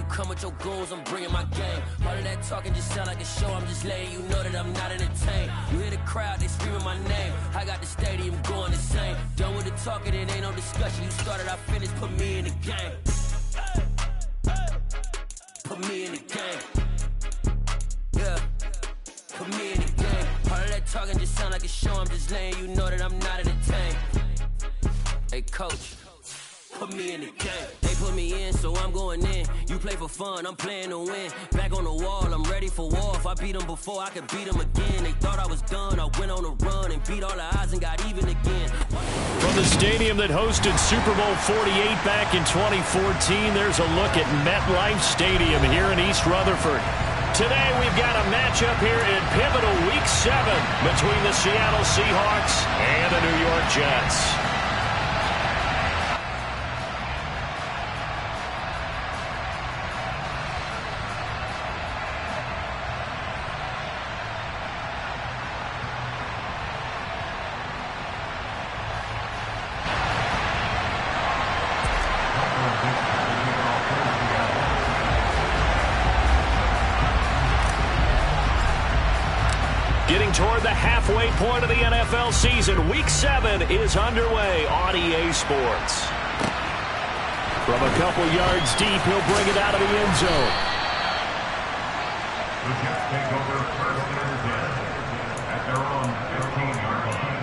come with your goons, I'm bringing my game. All of that talking just sound like a show, I'm just letting you know that I'm not entertained. You hear the crowd, they screaming my name. I got the stadium going insane. Done with the talking, it ain't no discussion. You started, I finished, put me in the game. Put me in the game. Yeah, put me in the game. All of that talking just sound like a show, I'm just letting you know that I'm not entertained. Hey coach, put me in the game. They put me in, so I'm going in. You play for fun, I'm playing to win. Back on the wall, I'm ready for war. If I beat them before, I could beat them again. They thought I was done, I went on a run and beat all the odds and got even again. From the stadium that hosted Super Bowl 48 back in 2014, there's a look at MetLife Stadium here in East Rutherford. Today we've got a matchup here in pivotal Week 7 between the Seattle Seahawks and the New York Jets. Getting toward the halfway point of the NFL season, Week 7 is underway on EA Sports. From a couple yards deep, he'll bring it out of the end zone. The Jets take over first and 10 at their own 15-yard line.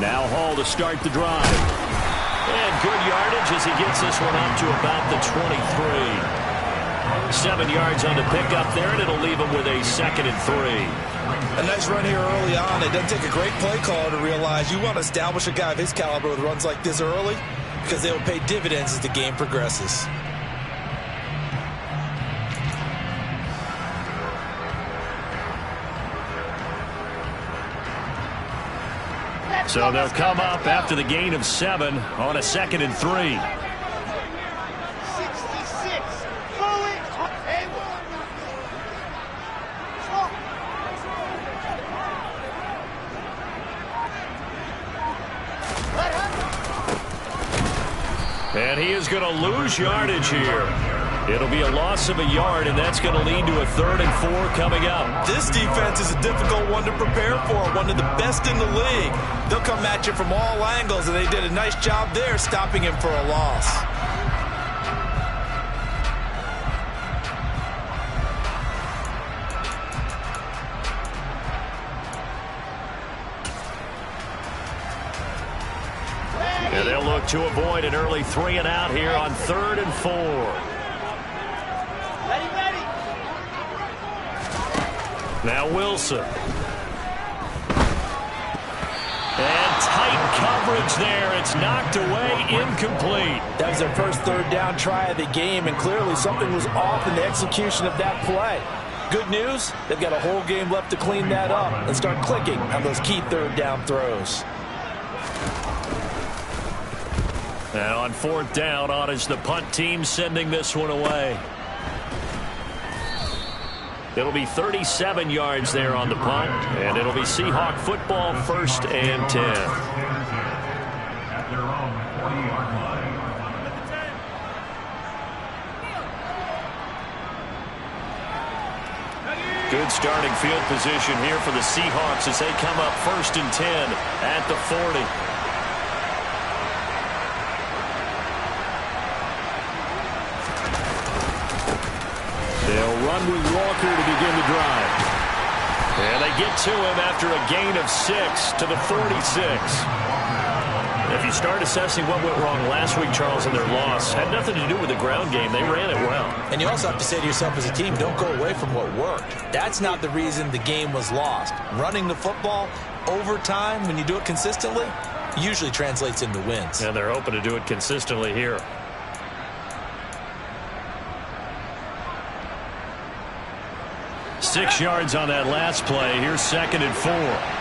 Now Hall to start the drive. And good yardage as he gets this one up to about the 23. 7 yards on the pickup there, and it'll leave him with a 2nd and 3. A nice run here early on. It doesn't take a great play caller to realize you want to establish a guy of his caliber with runs like this early because they will pay dividends as the game progresses. So they'll come up after the gain of 7 on a 2nd and 3. 66. And he is going to lose yardage here. It'll be a loss of a yard, and that's going to lead to a 3rd and 4 coming up. This defense is a difficult one to prepare for, one of the best in the league. They'll come at you from all angles, and they did a nice job there stopping him for a loss. And they'll look to avoid an early 3 and out here on 3rd and 4. Now Wilson. And tight coverage there. It's knocked away, incomplete. That was their first 3rd down try of the game, and clearly something was off in the execution of that play. Good news, they've got a whole game left to clean that up and start clicking on those key 3rd down throws. Now on 4th down, on is the punt team sending this one away. It'll be 37 yards there on the punt, and it'll be Seahawk football, 1st and 10. At their own 40-yard line. Good starting field position here for the Seahawks as they come up 1st and 10 at the 40. They'll run with Walker to begin the drive. And they get to him after a gain of 6 to the 46. If you start assessing what went wrong last week, Charles, in their loss, had nothing to do with the ground game. They ran it well. And you also have to say to yourself as a team, don't go away from what worked. That's not the reason the game was lost. Running the football over time, when you do it consistently, usually translates into wins. And they're hoping to do it consistently here. Six yards on that last play. Here's 2nd and 4.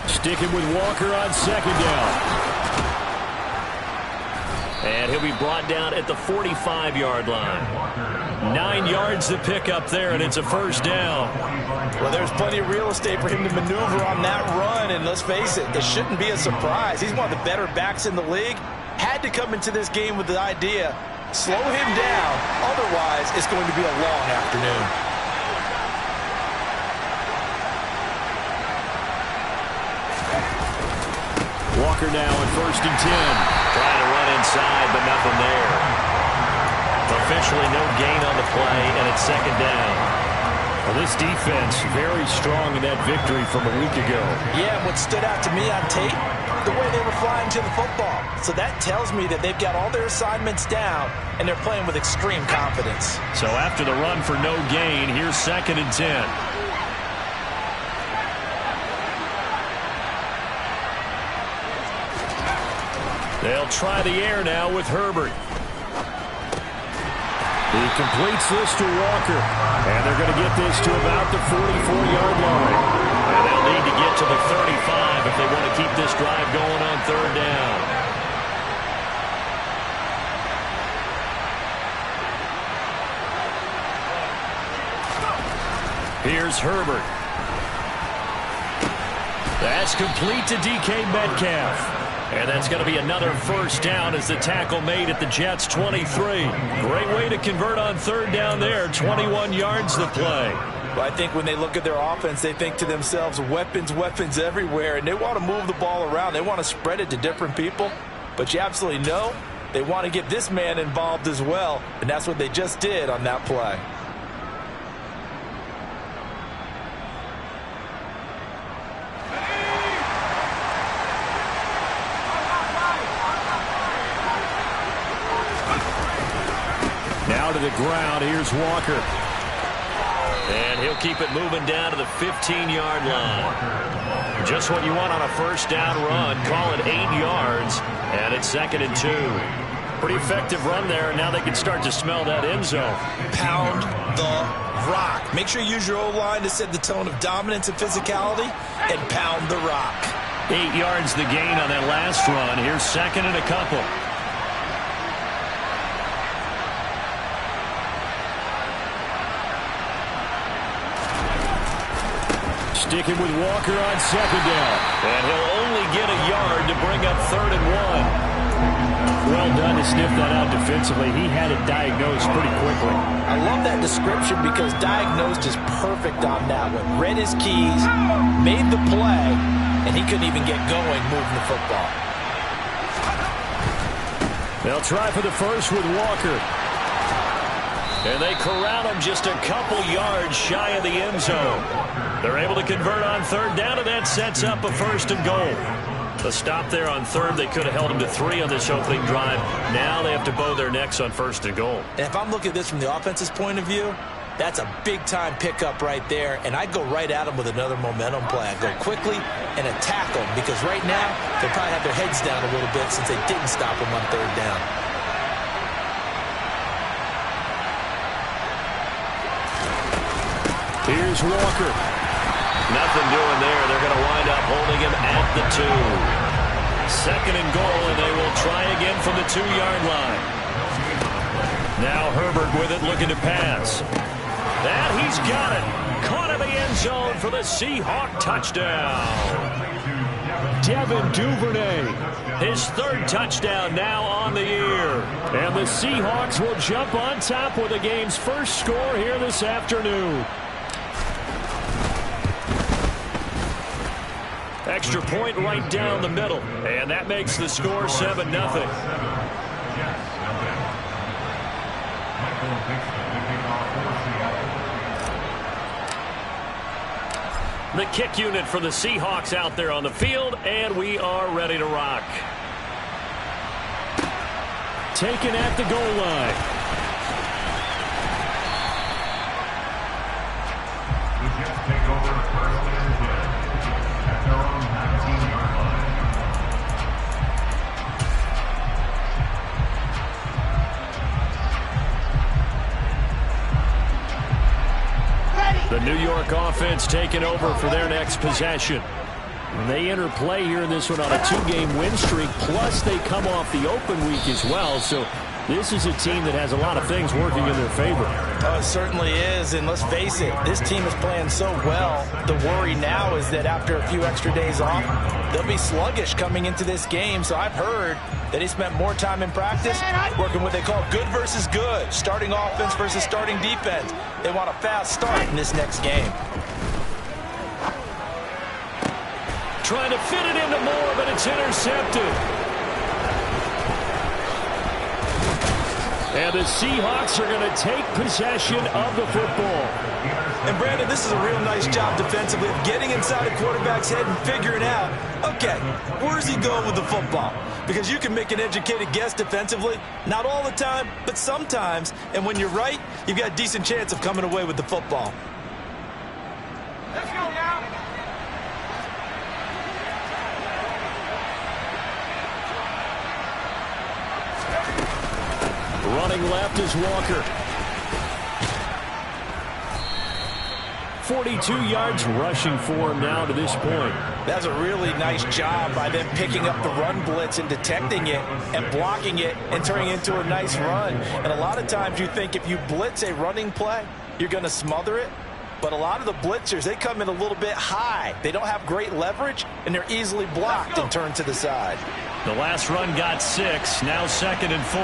Sticking with Walker on 2nd down. And he'll be brought down at the 45-yard line. 9 yards to pick up there, and it's a 1st down. Well, there's plenty of real estate for him to maneuver on that run, and let's face it, it shouldn't be a surprise. He's one of the better backs in the league. Had to come into this game with the idea, slow him down, otherwise it's going to be a long afternoon. Walker now at 1st and 10. Trying to run inside, but nothing there. Officially no gain on the play, and it's 2nd down. Well, this defense very strong in that victory from a week ago. Yeah, what stood out to me on tape, the way they were flying to the football. So that tells me that they've got all their assignments down, and they're playing with extreme confidence. So after the run for no gain, here's 2nd and 10. They'll try the air now with Herbert. He completes this to Walker. And they're going to get this to about the 44-yard line. And they'll need to get to the 35 if they want to keep this drive going on 3rd down. Here's Herbert. That's complete to DK Metcalf. And that's going to be another 1st down as the tackle made at the Jets' 23. Great way to convert on 3rd down there. 21 yards to play. Well, I think when they look at their offense, they think to themselves, weapons, weapons everywhere. And they want to move the ball around. They want to spread it to different people. But you absolutely know they want to get this man involved as well. And that's what they just did on that play. To the ground. Here's Walker. And he'll keep it moving down to the 15-yard line. Just what you want on a 1st down run. Call it 8 yards. And it's 2nd and 2. Pretty effective run there. And now they can start to smell that end zone. Pound the rock. Make sure you use your O-line to set the tone of dominance and physicality. And pound the rock. 8 yards the gain on that last run. Here's 2nd and a couple. Sticking with Walker on 2nd down. And he'll only get a yard to bring up 3rd and 1. Well done to sniff that out defensively. He had it diagnosed pretty quickly. I love that description because diagnosed is perfect on that one. Read his keys, made the play, and he couldn't even get going moving the football. They'll try for the 1st with Walker. And they corral him just a couple yards shy of the end zone. They're able to convert on 3rd down, and that sets up a 1st and goal. The stop there on 3rd, they could have held him to 3 on this opening drive. Now they have to bow their necks on 1st and goal. And if I'm looking at this from the offense's point of view, that's a big-time pickup right there, and I'd go right at him with another momentum play. I'd go quickly and attack them because right now they probably have their heads down a little bit since they didn't stop him on 3rd down. Here's Walker. Nothing doing there. They're going to wind up holding him at the 2. 2nd and goal, and they will try again from the 2-yard line. Now Herbert with it, looking to pass. And he's got it. Caught in the end zone for the Seahawk touchdown. Devin Duvernay, his 3rd touchdown now on the year. And the Seahawks will jump on top with the game's first score here this afternoon. Extra point right down the middle. And that makes the score 7-0. The kick unit for the Seahawks out there on the field, and we are ready to rock. Taken at the goal line. The Jets take over first and 10 at their own 19-yard line. The New York offense taking over for their next possession. They enter play here in this one on a 2-game win streak, plus they come off the open week as well. So this is a team that has a lot of things working in their favor. Oh, it certainly is, and let's face it, this team is playing so well. The worry now is that after a few extra days off, they'll be sluggish coming into this game. So I've heard that he spent more time in practice working what they call good versus good, starting offense versus starting defense. They want a fast start in this next game. Trying to fit it into Moore, but it's intercepted. And the Seahawks are going to take possession of the football. And Brandon, this is a real nice job defensively of getting inside a quarterback's head and figuring out, okay, where's he going with the football? Because you can make an educated guess defensively, not all the time, but sometimes. And when you're right, you've got a decent chance of coming away with the football. Let's go now. Running left is Walker. 42 yards rushing for him now to this point. That's a really nice job by them picking up the run blitz and detecting it and blocking it and turning it into a nice run. And a lot of times you think if you blitz a running play, you're going to smother it. But a lot of the blitzers, they come in a little bit high. They don't have great leverage, and they're easily blocked and turned to the side. The last run got 6, now 2nd and 4.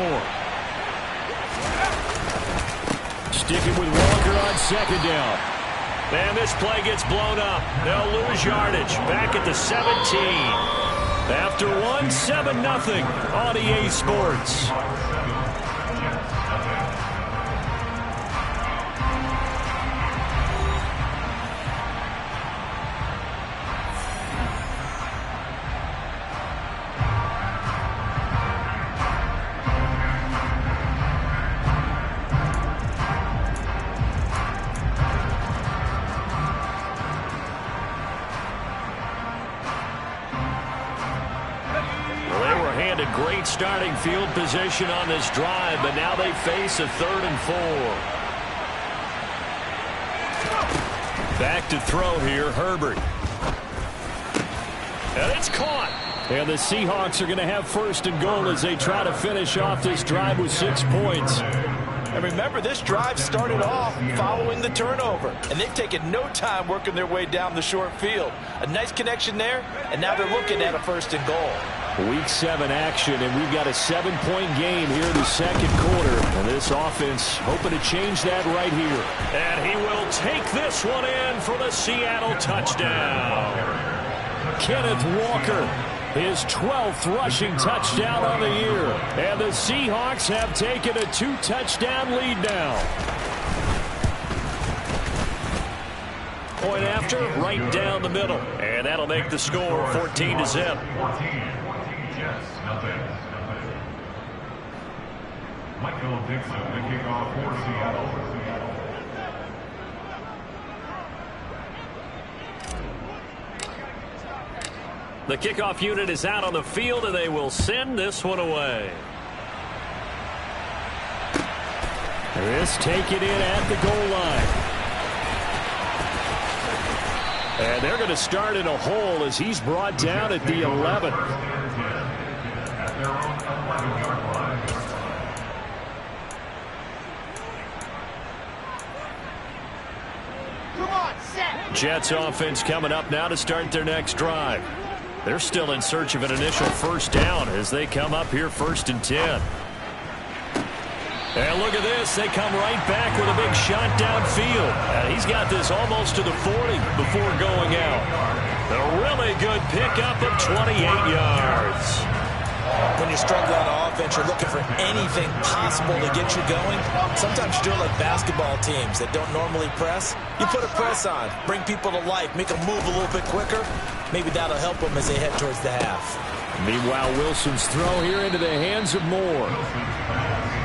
Sticking with Walker on 2nd down. And this play gets blown up. They'll lose yardage. Back at the 17. After 1, 7-0 on EA Sports. Great starting field position on this drive, but now they face a 3rd and 4. Back to throw here, Herbert. And it's caught. And the Seahawks are going to have 1st and goal as they try to finish off this drive with 6 points. And remember, this drive started off following the turnover, and they've taken no time working their way down the short field. A nice connection there, and now they're looking at a 1st and goal. Week 7 action, and we've got a 7-point game here in the 2nd quarter. And this offense hoping to change that right here. And he will take this one in for the Seattle touchdown. Kenneth Walker, his 12th rushing touchdown on the year. And the Seahawks have taken a 2-touchdown lead now. Point after, right down the middle. And that'll make the score 14-0. 14. Jets, nothing. Michael Dixon, the kickoff for Seattle. The kickoff unit is out on the field, and they will send this one away. This taken in at the goal line. And they're going to start in a hole as he's brought down at the 11. Jets offense coming up now to start their next drive. They're still in search of an initial 1st down as they come up here 1st and 10. And look at this. They come right back with a big shot downfield. And he's got this almost to the 40 before going out. A really good pickup of 28 yards. When you're struggling on offense, you're looking for anything possible to get you going. Sometimes you're doing like basketball teams that don't normally press. You put a press on, bring people to life, make them move a little bit quicker. Maybe that'll help them as they head towards the half. Meanwhile, Wilson's throw here into the hands of Moore.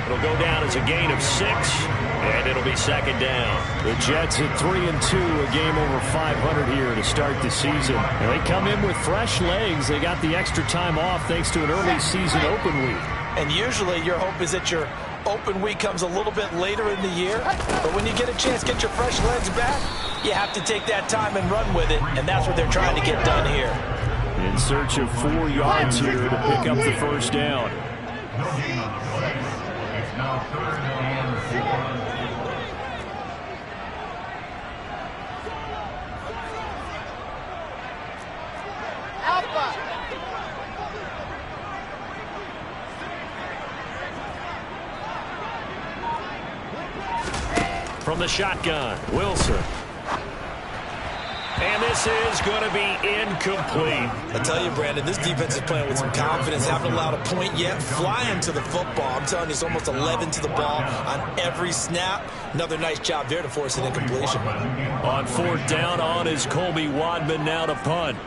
It'll go down as a gain of 6, and it'll be second down. The Jets at 3-2, a game over 500 here to start the season. And they come in with fresh legs. They got the extra time off thanks to an early season open week. And usually your hope is that your open week comes a little bit later in the year. But when you get a chance to get your fresh legs back, you have to take that time and run with it. And that's what they're trying to get done here. In search of 4 yards here to pick up the first down. It's now 3rd and 4. From the shotgun, Wilson. And this is going to be incomplete. I tell you, Brandon, this defense is playing with some confidence. Haven't allowed a point yet. Flying to the football. I'm telling you, it's almost 11 to the ball on every snap. Another nice job there to force an incompletion. On 4th down, on is Colby Wadman now to punt.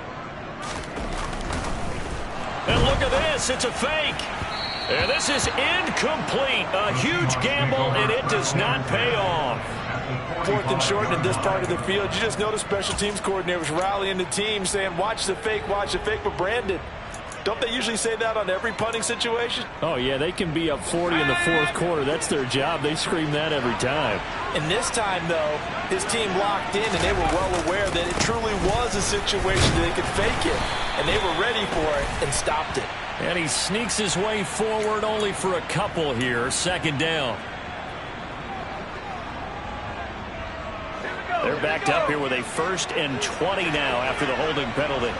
And look at this. It's a fake. And this is incomplete. A huge gamble, and it does not pay off. 4th and short in this part of the field. You just notice special teams coordinators rallying the team saying, watch the fake, but Brandon, don't they usually say that on every punting situation? Oh, yeah, they can be up 40 in the 4th quarter. That's their job. They scream that every time. And this time, though, his team locked in, and they were well aware that it truly was a situation that they could fake it. And they were ready for it and stopped it. And he sneaks his way forward only for a couple here. 2nd down. They're backed up here with a 1st and 20 now after the holding penalty.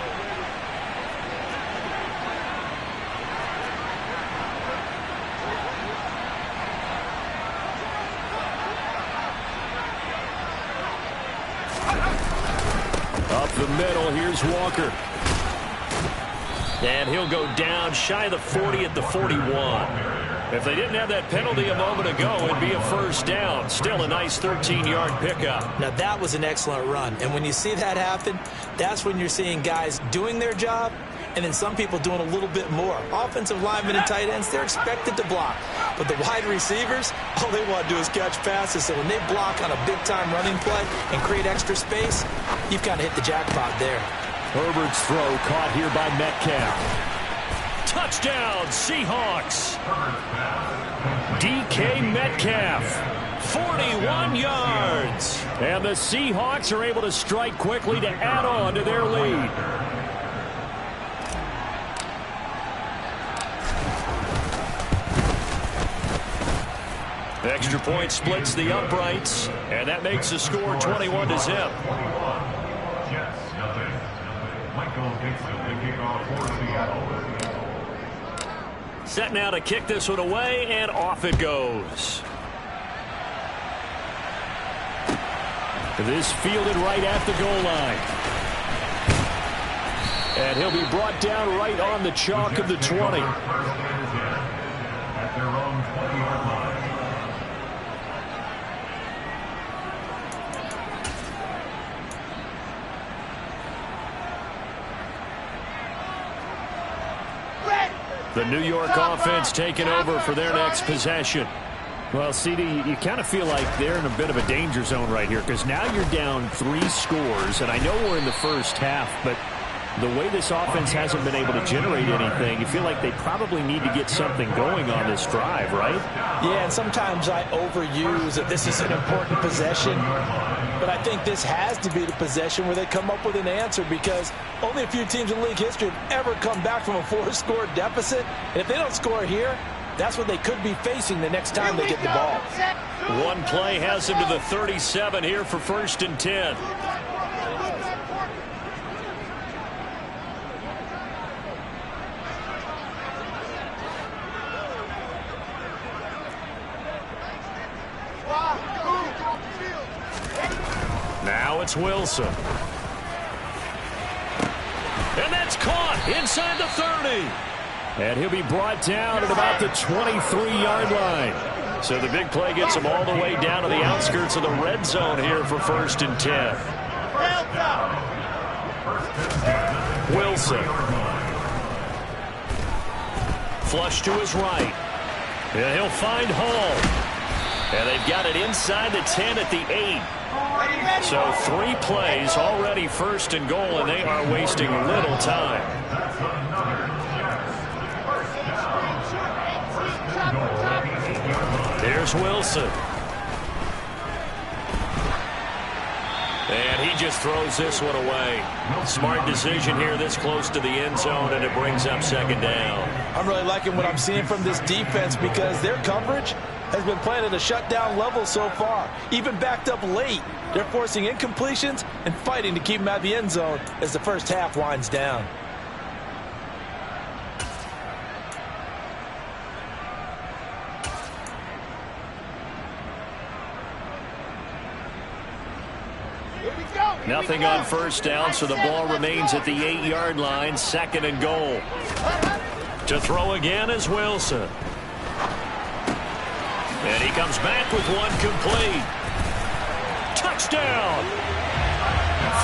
Up the middle, here's Walker. And he'll go down shy of the 40 at the 41. If they didn't have that penalty a moment ago, it'd be a 1st down. Still a nice 13-yard pickup. Now, that was an excellent run. And when you see that happen, that's when you're seeing guys doing their job and then some people doing a little bit more. Offensive linemen and tight ends, they're expected to block. But the wide receivers, all they want to do is catch passes. So when they block on a big-time running play and create extra space, you've kind of hit the jackpot there. Herbert's throw caught here by Metcalf. Touchdown, Seahawks. DK Metcalf, 41 yards. And the Seahawks are able to strike quickly to add on to their lead. Extra point splits the uprights, and that makes the score 21-0. Set now to kick this one away, and off it goes. This fielded right at the goal line. And he'll be brought down right on the chalk of the 20. At their own 20-yard line. The New York offense taking over for their next possession. Well, CD, you kind of feel like they're in a bit of a danger zone right here because now you're down 3 scores, and I know we're in the first half, but the way this offense hasn't been able to generate anything, you feel like they probably need to get something going on this drive, right? Yeah, and sometimes I overuse that this is an important possession, but I think this has to be the possession where they come up with an answer because only a few teams in league history have ever come back from a 4-score deficit, and if they don't score here, that's what they could be facing the next time they get the ball. One play has them to the 37 here for 1st and 10. Now it's Wilson. And that's caught inside the 30. And he'll be brought down at about the 23-yard line. So the big play gets him all the way down to the outskirts of the red zone here for 1st and 10. Wilson. Flush to his right. And he'll find Hall. And they've got it inside the 10 at the 8. So 3 plays already 1st and goal, and they are wasting little time. There's Wilson. And he just throws this one away. Smart decision here this close to the end zone, and it brings up 2nd down. I'm really liking what I'm seeing from this defense because their coverage has been playing at a shutdown level so far. Even backed up late, they're forcing incompletions and fighting to keep them out of the end zone as the first half winds down. Nothing on 1st down, so the ball remains at the 8-yard line, 2nd and goal. To throw again is Wilson. And he comes back with one complete. Touchdown!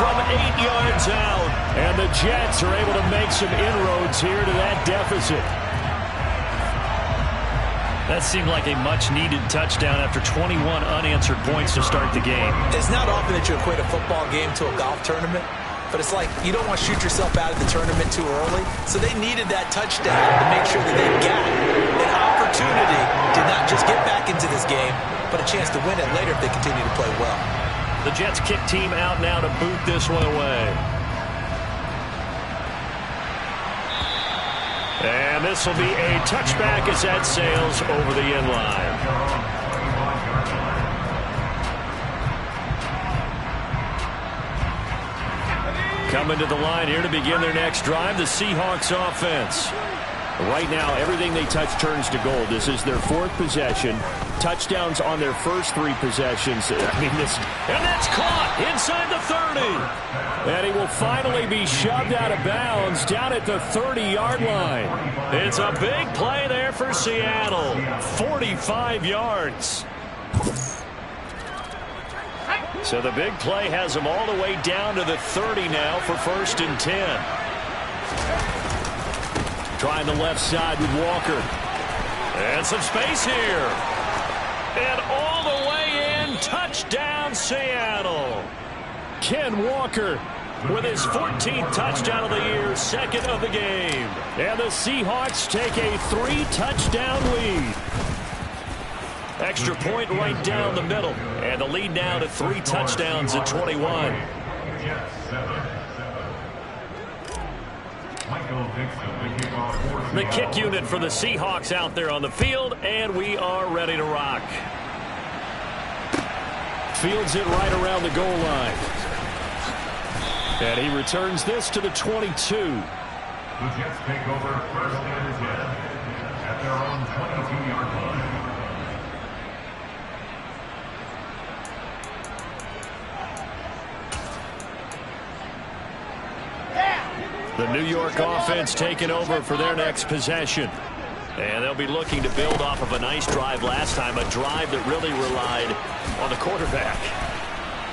From 8 yards out. And the Jets are able to make some inroads here to that deficit. That seemed like a much-needed touchdown after 21 unanswered points to start the game. It's not often that you equate a football game to a golf tournament, but it's like you don't want to shoot yourself out of the tournament too early. So they needed that touchdown to make sure that they got an opportunity to not just get back into this game, but a chance to win it later if they continue to play well. The Jets kick team out now to boot this one away. And this will be a touchback as that sails over the end line. Coming to the line here to begin their next drive, the Seahawks offense. Right now, everything they touch turns to gold. This is their 4th possession. Touchdowns on their first 3 possessions. And that's caught inside the 30. And he will finally be shoved out of bounds down at the 30-yard line. It's a big play there for Seattle. 45 yards. So the big play has them all the way down to the 30 now for 1st and 10. Trying the left side with Walker. And some space here. And all the way in, touchdown Seattle. Ken Walker with his 14th touchdown of the year, 2nd of the game. And the Seahawks take a 3-touchdown lead. Extra point right down the middle. And the lead now to 3 touchdowns at 21. The kick unit for the Seahawks out there on the field, and we are ready to rock. Fields it right around the goal line. And he returns this to the 22. The Jets take over 1st and 10 at their own 22-yard line. The New York offense taking over for their next possession. And they'll be looking to build off of a nice drive last time, a drive that really relied on the quarterback.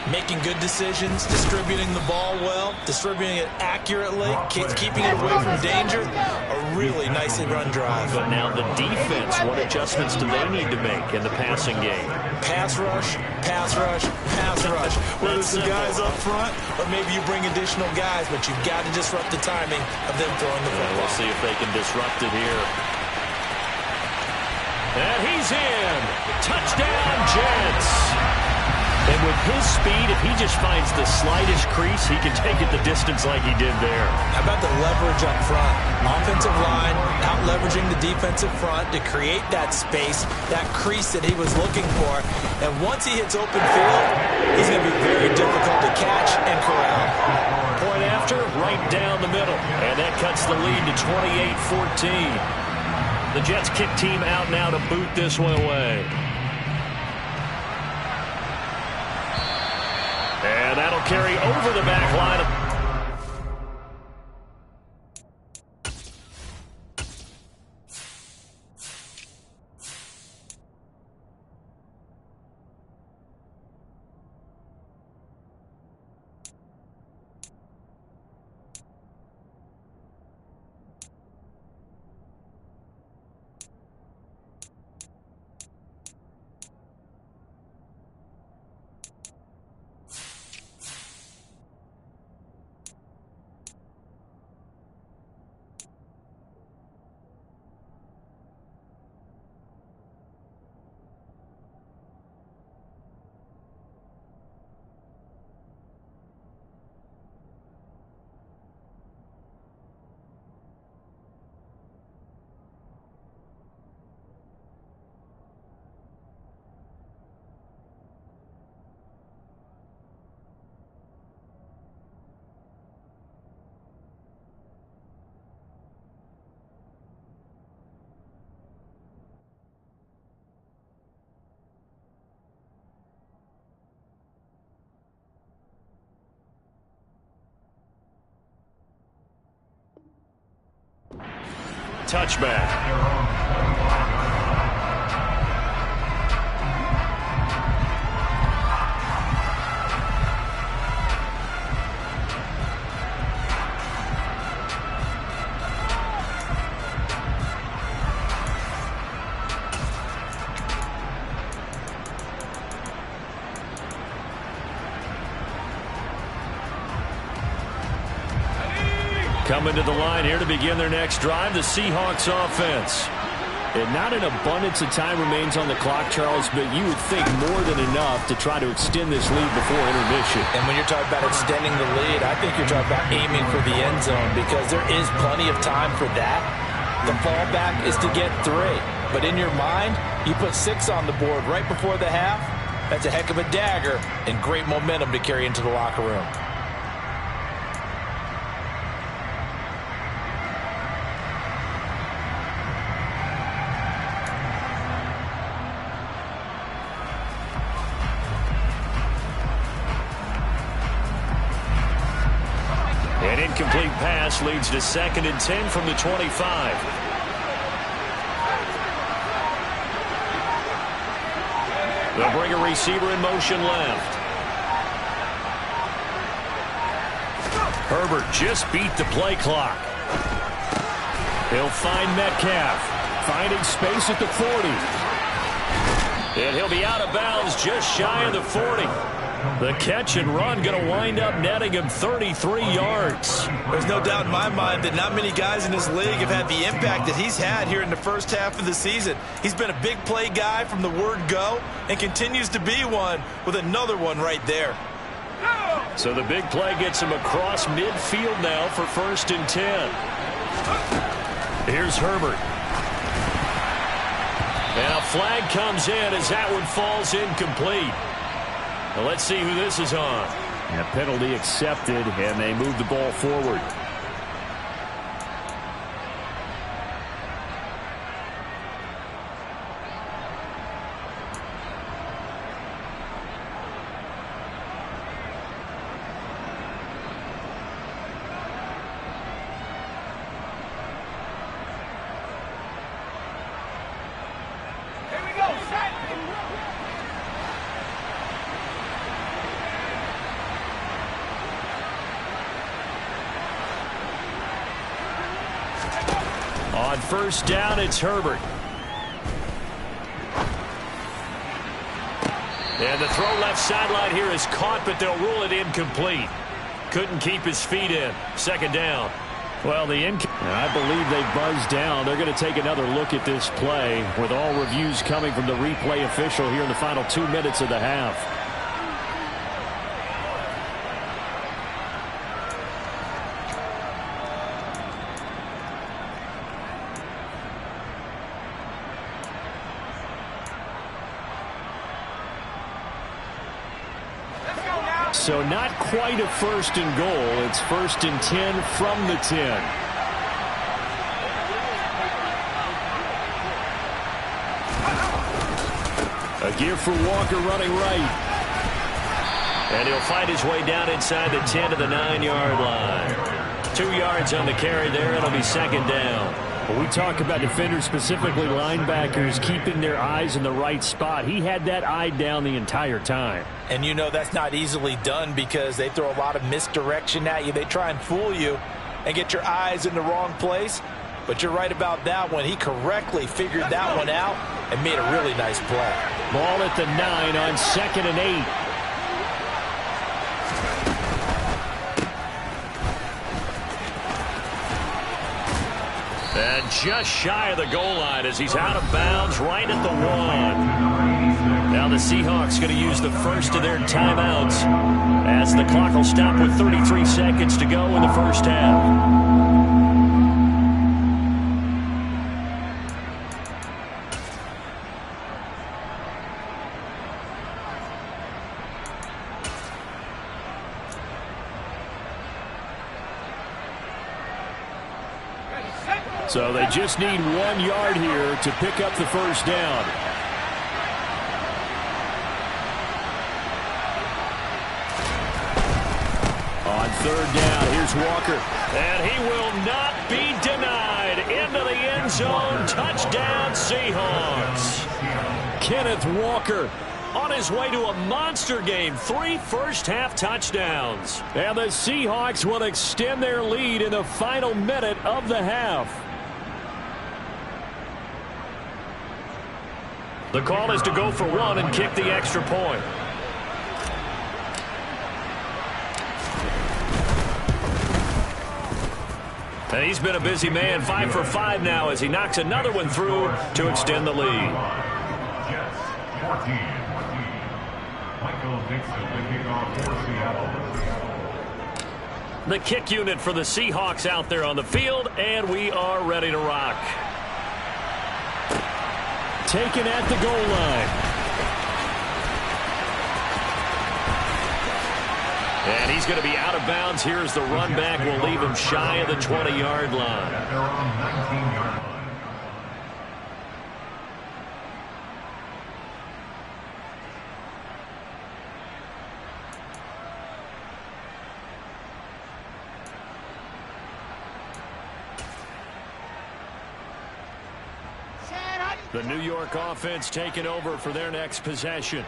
Making good decisions, distributing the ball well, distributing it accurately, keeping it away from danger. A really nicely run drive. But now the defense, what adjustments do they need to make in the passing game? Pass rush, pass rush, pass rush. Whether it's the guys up front or maybe you bring additional guys, but you've got to disrupt the timing of them throwing the football. We'll see if they can disrupt it here. And he's in. Touchdown, Jets. And with his speed, if he just finds the slightest crease, he can take it the distance like he did there. How about the leverage up front? Offensive line out-leveraging the defensive front to create that space, that crease that he was looking for. And once he hits open field, he's going to be very difficult to catch and corral. Point after, right down the middle. And that cuts the lead to 28-14. The Jets kick team out now to boot this one away. And that'll carry over the back line. touchback. Coming to the line here to begin their next drive, the Seahawks offense. And not an abundance of time remains on the clock, Charles, but you would think more than enough to try to extend this lead before intermission. And when you're talking about extending the lead, I think you're talking about aiming for the end zone because there is plenty of time for that. The fallback is to get 3. But in your mind, you put 6 on the board right before the half. That's a heck of a dagger and great momentum to carry into the locker room. An incomplete pass leads to 2nd and 10 from the 25. They'll bring a receiver in motion left. Herbert just beat the play clock. He'll find Metcalf, finding space at the 40. And he'll be out of bounds just shy of the 40. The catch and run going to wind up netting him 33 yards. There's no doubt in my mind that not many guys in this league have had the impact that he's had here in the first half of the season. He's been a big play guy from the word go and continues to be one with another one right there. So the big play gets him across midfield now for 1st and 10. Here's Herbert. And a flag comes in as that one falls incomplete. Well, let's see who this is on. And a penalty accepted, and they move the ball forward. On 1st down, it's Herbert. And the throw left sideline here is caught, but they'll rule it incomplete. Couldn't keep his feet in. 2nd down. Well, I believe they buzzed down. They're going to take another look at this play with all reviews coming from the replay official here in the final 2 minutes of the half. So not quite a 1st and goal. It's 1st and 10 from the 10. A give for Walker running right. And he'll fight his way down inside the 10 to the 9-yard line. 2 yards on the carry there. It'll be 2nd down. When we talk about defenders, specifically linebackers, keeping their eyes in the right spot, he had that eye down the entire time. And you know that's not easily done because they throw a lot of misdirection at you. They try and fool you and get your eyes in the wrong place. But you're right about that one. He correctly figured that one out and made a really nice play. Ball at the 9 on 2nd and 8. And just shy of the goal line as he's out of bounds right at the 1. Now the Seahawks going to use the first of their timeouts as the clock will stop with 33 seconds to go in the first half. So they just need 1 yard here to pick up the 1st down. On third down. Here's Walker. And he will not be denied. Into the end zone. Touchdown, Seahawks. Kenneth Walker on his way to a monster game. 3 first-half touchdowns. And the Seahawks will extend their lead in the final minute of the half. The call is to go for one and kick the extra point. And he's been a busy man, 5 for 5 now as he knocks another one through to extend the lead. Jets 14. Michael Dixon, the kickoff for Seattle. The kick unit for the Seahawks out there on the field, and we are ready to rock. Taken at the goal line. And he's going to be out of bounds. Here's the run back. Will leave him shy of the 20-yard line. At their own 19-yard line. The New York offense taking over for their next possession.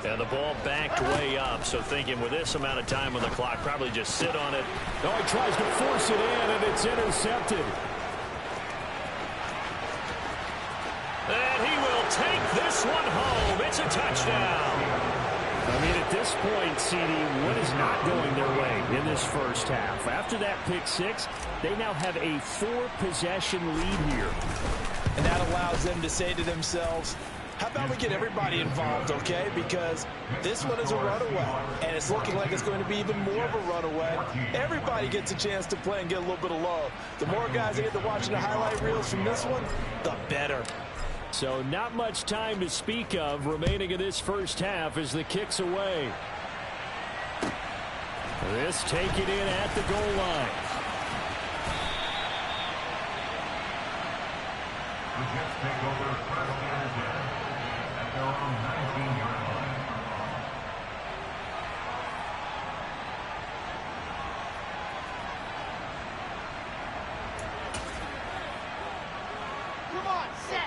And the ball backed way up, so thinking with this amount of time on the clock, probably just sit on it. Oh, he tries to force it in, and it's intercepted. And he will take this one home. It's a touchdown. I mean, at this point, CD, what is not going their way in this first half? After that pick six, they now have a 4-possession lead here. And that allows them to say to themselves, how about we get everybody involved, okay? Because this one is a runaway, and it's looking like it's going to be even more of a runaway. Everybody gets a chance to play and get a little bit of love. The more guys that get to watching the highlight reels from this one, the better. So not much time to speak of remaining in this first half as the kick's away. This taken in at the goal line. The Jets take over first and 10 at their own 19-yard line.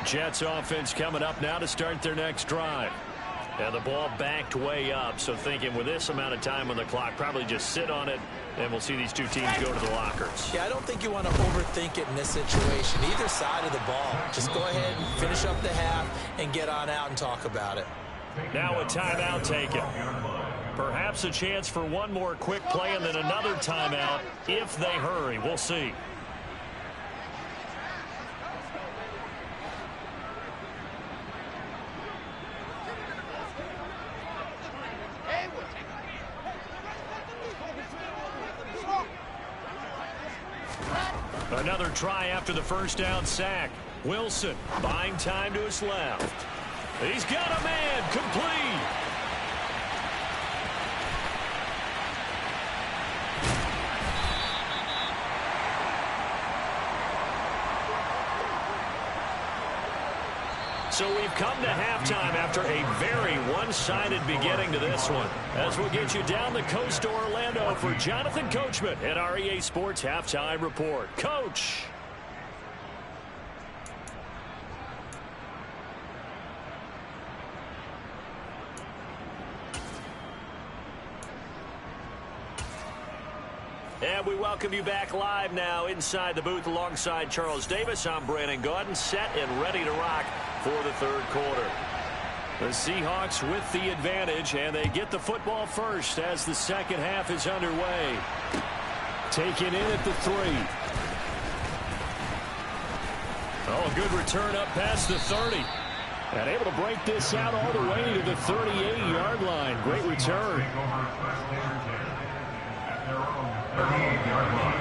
Jets offense coming up now to start their next drive. And the ball backed way up, so thinking with this amount of time on the clock, probably just sit on it, and we'll see these two teams go to the lockers. Yeah, I don't think you want to overthink it in this situation. Either side of the ball. Just go ahead and finish up the half and get on out and talk about it. Now a timeout taken. Perhaps a chance for one more quick play and then another timeout if they hurry. We'll see. Another try after the first down sack. Wilson buying time to his left. He's got a man complete. So we've come to halftime after a very one-sided beginning to this one. As we'll get you down the coast to Orlando for Jonathan Coachman at our EA Sports Halftime Report. Coach. And we welcome you back live now inside the booth alongside Charles Davis. I'm Brandon Gaudin, set and ready to rock for the third quarter. The Seahawks with the advantage, and they get the football first as the second half is underway. Taken in at the 3. Oh, a good return up past the 30. And able to break this out all the way to the 38-yard line. Great return. Take over first and 10 at their own 38-yard line.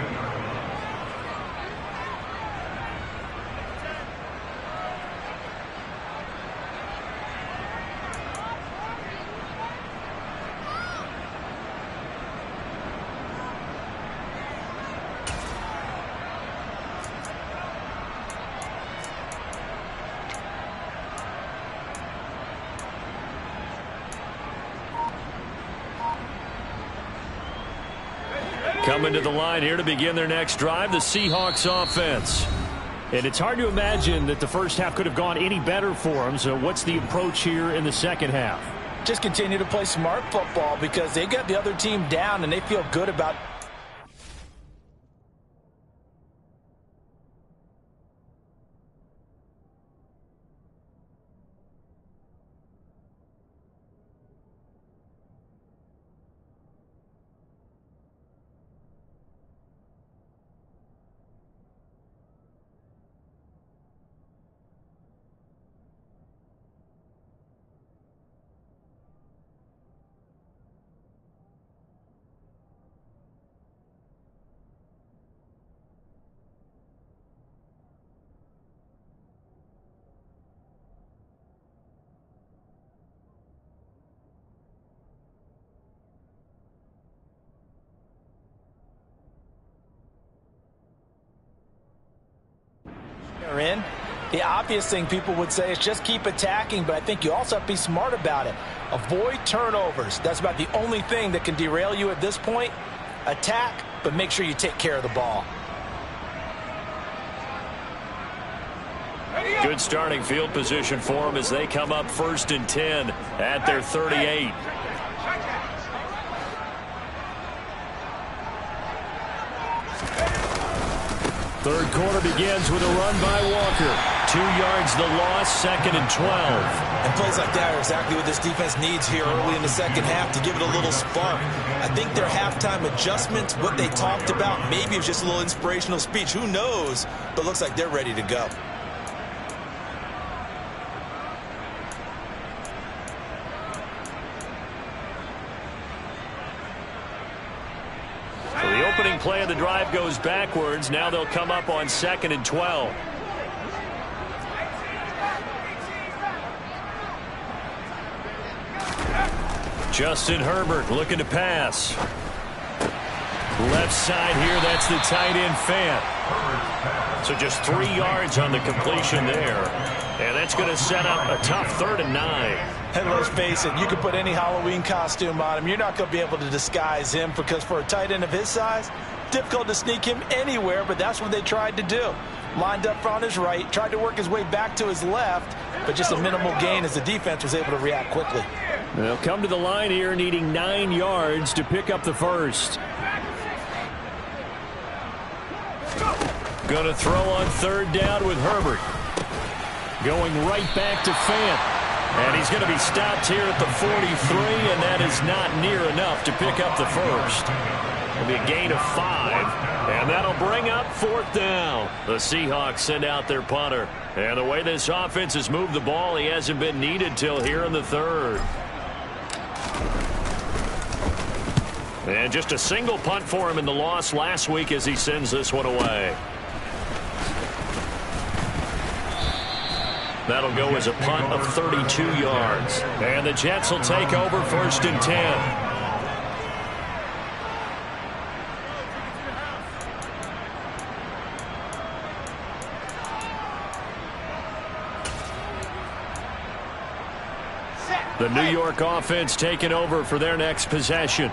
Coming to the line here to begin their next drive, the Seahawks offense. And it's hard to imagine that the first half could have gone any better for them. So what's the approach here in the second half? Just continue to play smart football because they got the other team down and they feel good about in. The obvious thing people would say is just keep attacking, but I think you also have to be smart about it. Avoid turnovers. That's about the only thing that can derail you at this point. Attack, but make sure you take care of the ball. Good starting field position for them as they come up 1st and 10 at their 38. Third quarter begins with a run by Walker. 2 yards the loss, 2nd and 12. And plays like that are exactly what this defense needs here early in the second half to give it a little spark. I think their halftime adjustments, what they talked about, maybe it was just a little inspirational speech. Who knows? But it looks like they're ready to go. So the opening play of the drive goes backwards. Now they'll come up on 2nd and 12. Justin Herbert looking to pass. Left side here, that's the tight end Fant. So just 3 yards on the completion there. And that's going to set up a tough 3rd and 9. And let's face it, you can put any Halloween costume on him. You're not going to be able to disguise him because for a tight end of his size, difficult to sneak him anywhere, but that's what they tried to do. Lined up on his right, tried to work his way back to his left, but just a minimal gain as the defense was able to react quickly. They'll come to the line here needing 9 yards to pick up the first. Going to throw on 3rd down with Herbert. Going right back to Fant. And he's going to be stopped here at the 43, and that is not near enough to pick up the first. It'll be a gain of 5, and that'll bring up 4th down. The Seahawks send out their punter. And the way this offense has moved the ball, he hasn't been needed till here in the 3rd. And just a single punt for him in the loss last week as he sends this one away. That'll go as a punt of 32 yards. And the Jets will take over 1st and 10. The New York offense taking over for their next possession.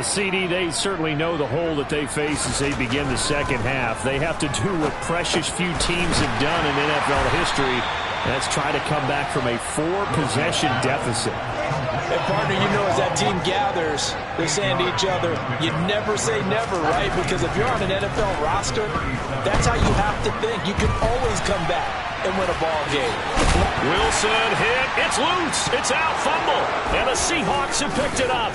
CD, they certainly know the hole that they face as they begin the second half. They have to do what precious few teams have done in NFL history. That's try to come back from a 4-possession deficit. And partner, you know as that team gathers, they're saying to each other, you never say never, right? Because if you're on an NFL roster, that's how you have to think. You can always come back and win a ball game. Wilson hit. It's loose. It's out. Fumble. And the Seahawks have picked it up.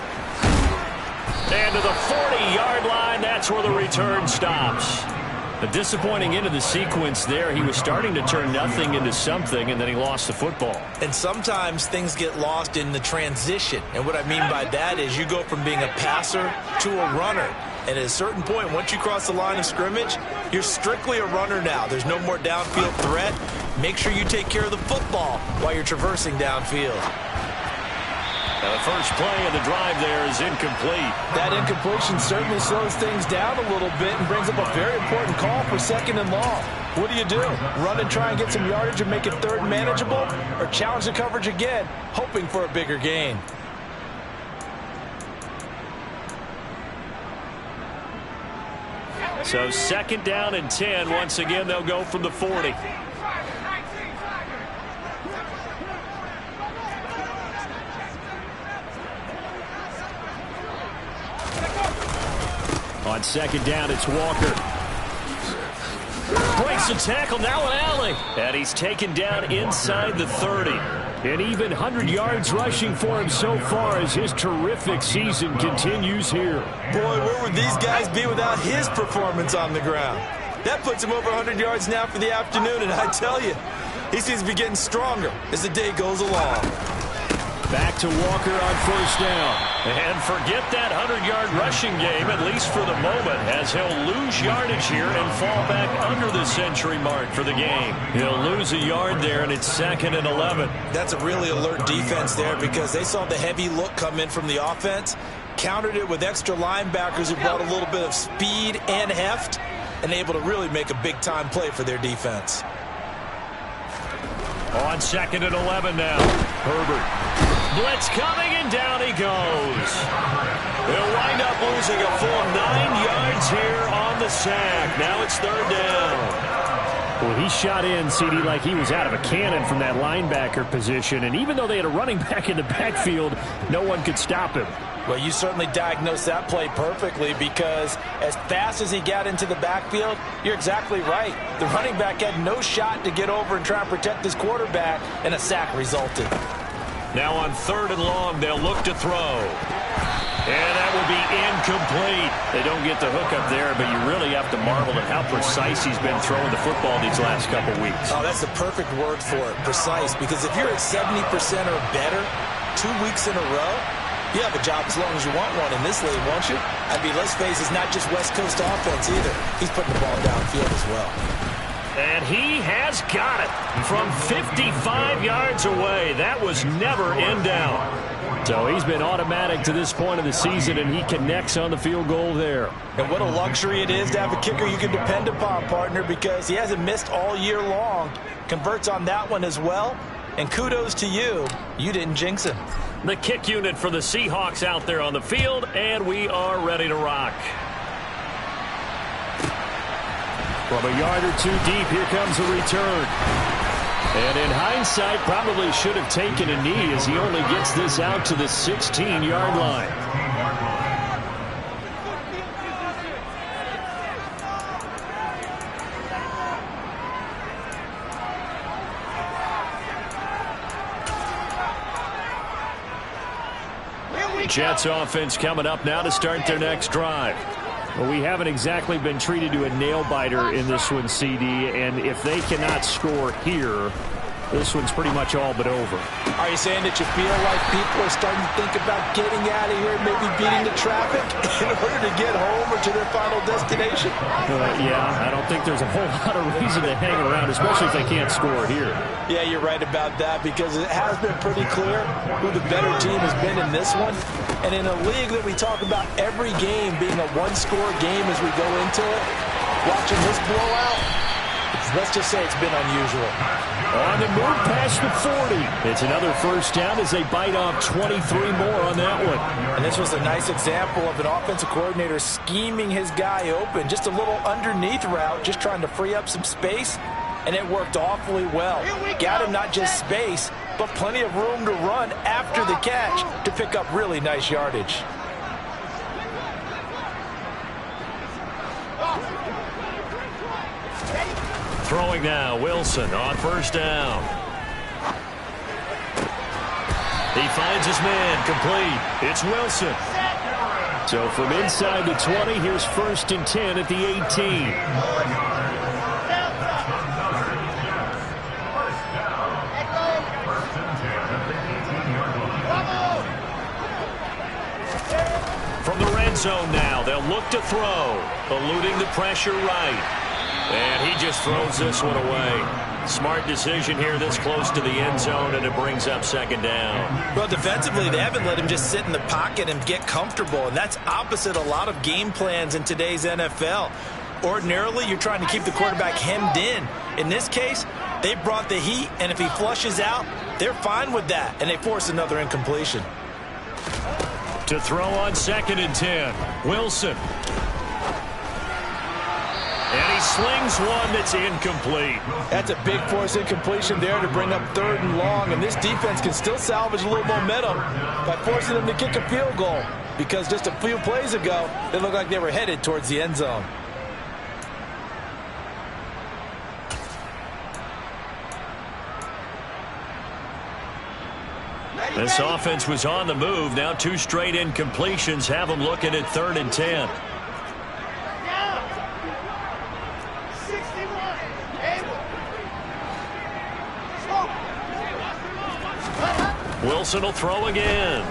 And to the 40-yard line, that's where the return stops. A disappointing end of the sequence there. He was starting to turn nothing into something, and then he lost the football. And sometimes things get lost in the transition. And what I mean by that is you go from being a passer to a runner. And at a certain point, once you cross the line of scrimmage, you're strictly a runner now. There's no more downfield threat. Make sure you take care of the football while you're traversing downfield. Now the first play of the drive there is incomplete. That incompletion certainly slows things down a little bit and brings up a very important call for 2nd and long. What do? Run and try and get some yardage and make it 3rd manageable, or challenge the coverage again, hoping for a bigger gain? So second down and 10. Once again, they'll go from the 40. On second down, it's Walker. Breaks the tackle, now an alley. And he's taken down inside the 30. And even 100 yards rushing for him so far as his terrific season continues here. Boy, where would these guys be without his performance on the ground? That puts him over 100 yards now for the afternoon, and I tell you, he seems to be getting stronger as the day goes along. Back to Walker on first down. And forget that 100-yard rushing game, at least for the moment, as he'll lose yardage here and fall back under the century mark for the game. He'll lose a yard there, and it's second and 11. That's a really alert defense there because they saw the heavy look come in from the offense, countered it with extra linebackers who brought a little bit of speed and heft, and able to really make a big-time play for their defense. On second and 11 now. Herbert. Blitz coming, and down he goes. They'll wind up losing a full 9 yards here on the sack. Now it's third down. Well, he shot in, CD, like he was out of a cannon from that linebacker position. And even though they had a running back in the backfield, no one could stop him. Well, you certainly diagnosed that play perfectly because as fast as he got into the backfield, you're exactly right. The running back had no shot to get over and try and protect his quarterback, and a sack resulted. Now on third and long, they'll look to throw. And that will be incomplete. They don't get the hook up there, but you really have to marvel at how precise he's been throwing the football these last couple weeks. Oh, that's the perfect word for it, precise, because if you're at 70% or better 2 weeks in a row, you have a job as long as you want one in this league, won't you? I mean, let's face it, it's not just West Coast offense either. He's putting the ball downfield as well. And he has got it from 55 yards away. That was never in doubt. So he's been automatic to this point of the season, and he connects on the field goal there. And what a luxury it is to have a kicker you can depend upon, partner, because he hasn't missed all year long. Converts on that one as well. And kudos to you. You didn't jinx him. The kick unit for the Seahawks out there on the field, and we are ready to rock. From a yard or two deep, here comes a return. And in hindsight, probably should have taken a knee as he only gets this out to the 16-yard line. Jets offense coming up now to start their next drive. Well, we haven't exactly been treated to a nail-biter in this one, CD, and if they cannot score here, this one's pretty much all but over. Are you saying that you feel like people are starting to think about getting out of here and maybe beating the traffic in order to get home or to their final destination? Yeah, I don't think there's a whole lot of reason to hang around, especially if they can't score here. Yeah, you're right about that because it has been pretty clear who the better team has been in this one. And in a league that we talk about every game being a one-score game as we go into it, watching this blowout, let's just say it's been unusual. On the move past the 40. It's another first down as they bite off 23 more on that one. And this was a nice example of an offensive coordinator scheming his guy open. Just a little underneath route, just trying to free up some space. And it worked awfully well. Got him not just space, but plenty of room to run after the catch to pick up really nice yardage. Throwing now, Wilson on first down. He finds his man, complete. It's Wilson. So from inside the 20, here's first and 10 at the 18. From the red zone now, they'll look to throw, eluding the pressure right. And he just throws this one away. Smart decision here this close to the end zone, and it brings up second down. Well, defensively, they haven't let him just sit in the pocket and get comfortable, and that's opposite a lot of game plans in today's NFL. Ordinarily, you're trying to keep the quarterback hemmed in. In this case, they brought the heat, and if he flushes out, they're fine with that, and they force another incompletion. To throw on second and 10, Wilson. he slings one that's incomplete. That's a big force incompletion there to bring up 3rd and long, and this defense can still salvage a little momentum by forcing them to kick a field goal, because just a few plays ago, they looked like they were headed towards the end zone. This offense was on the move. Now 2 straight incompletions have them looking at 3rd and 10. Wilson will throw again.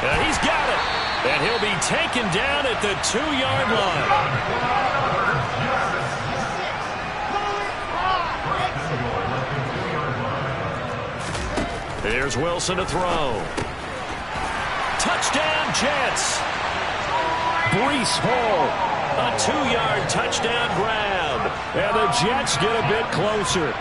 And he's got it. And he'll be taken down at the 2-yard line. Here's Wilson to throw. Touchdown, Jets. Breece Hall. A 2-yard touchdown grab. And the Jets get a bit closer.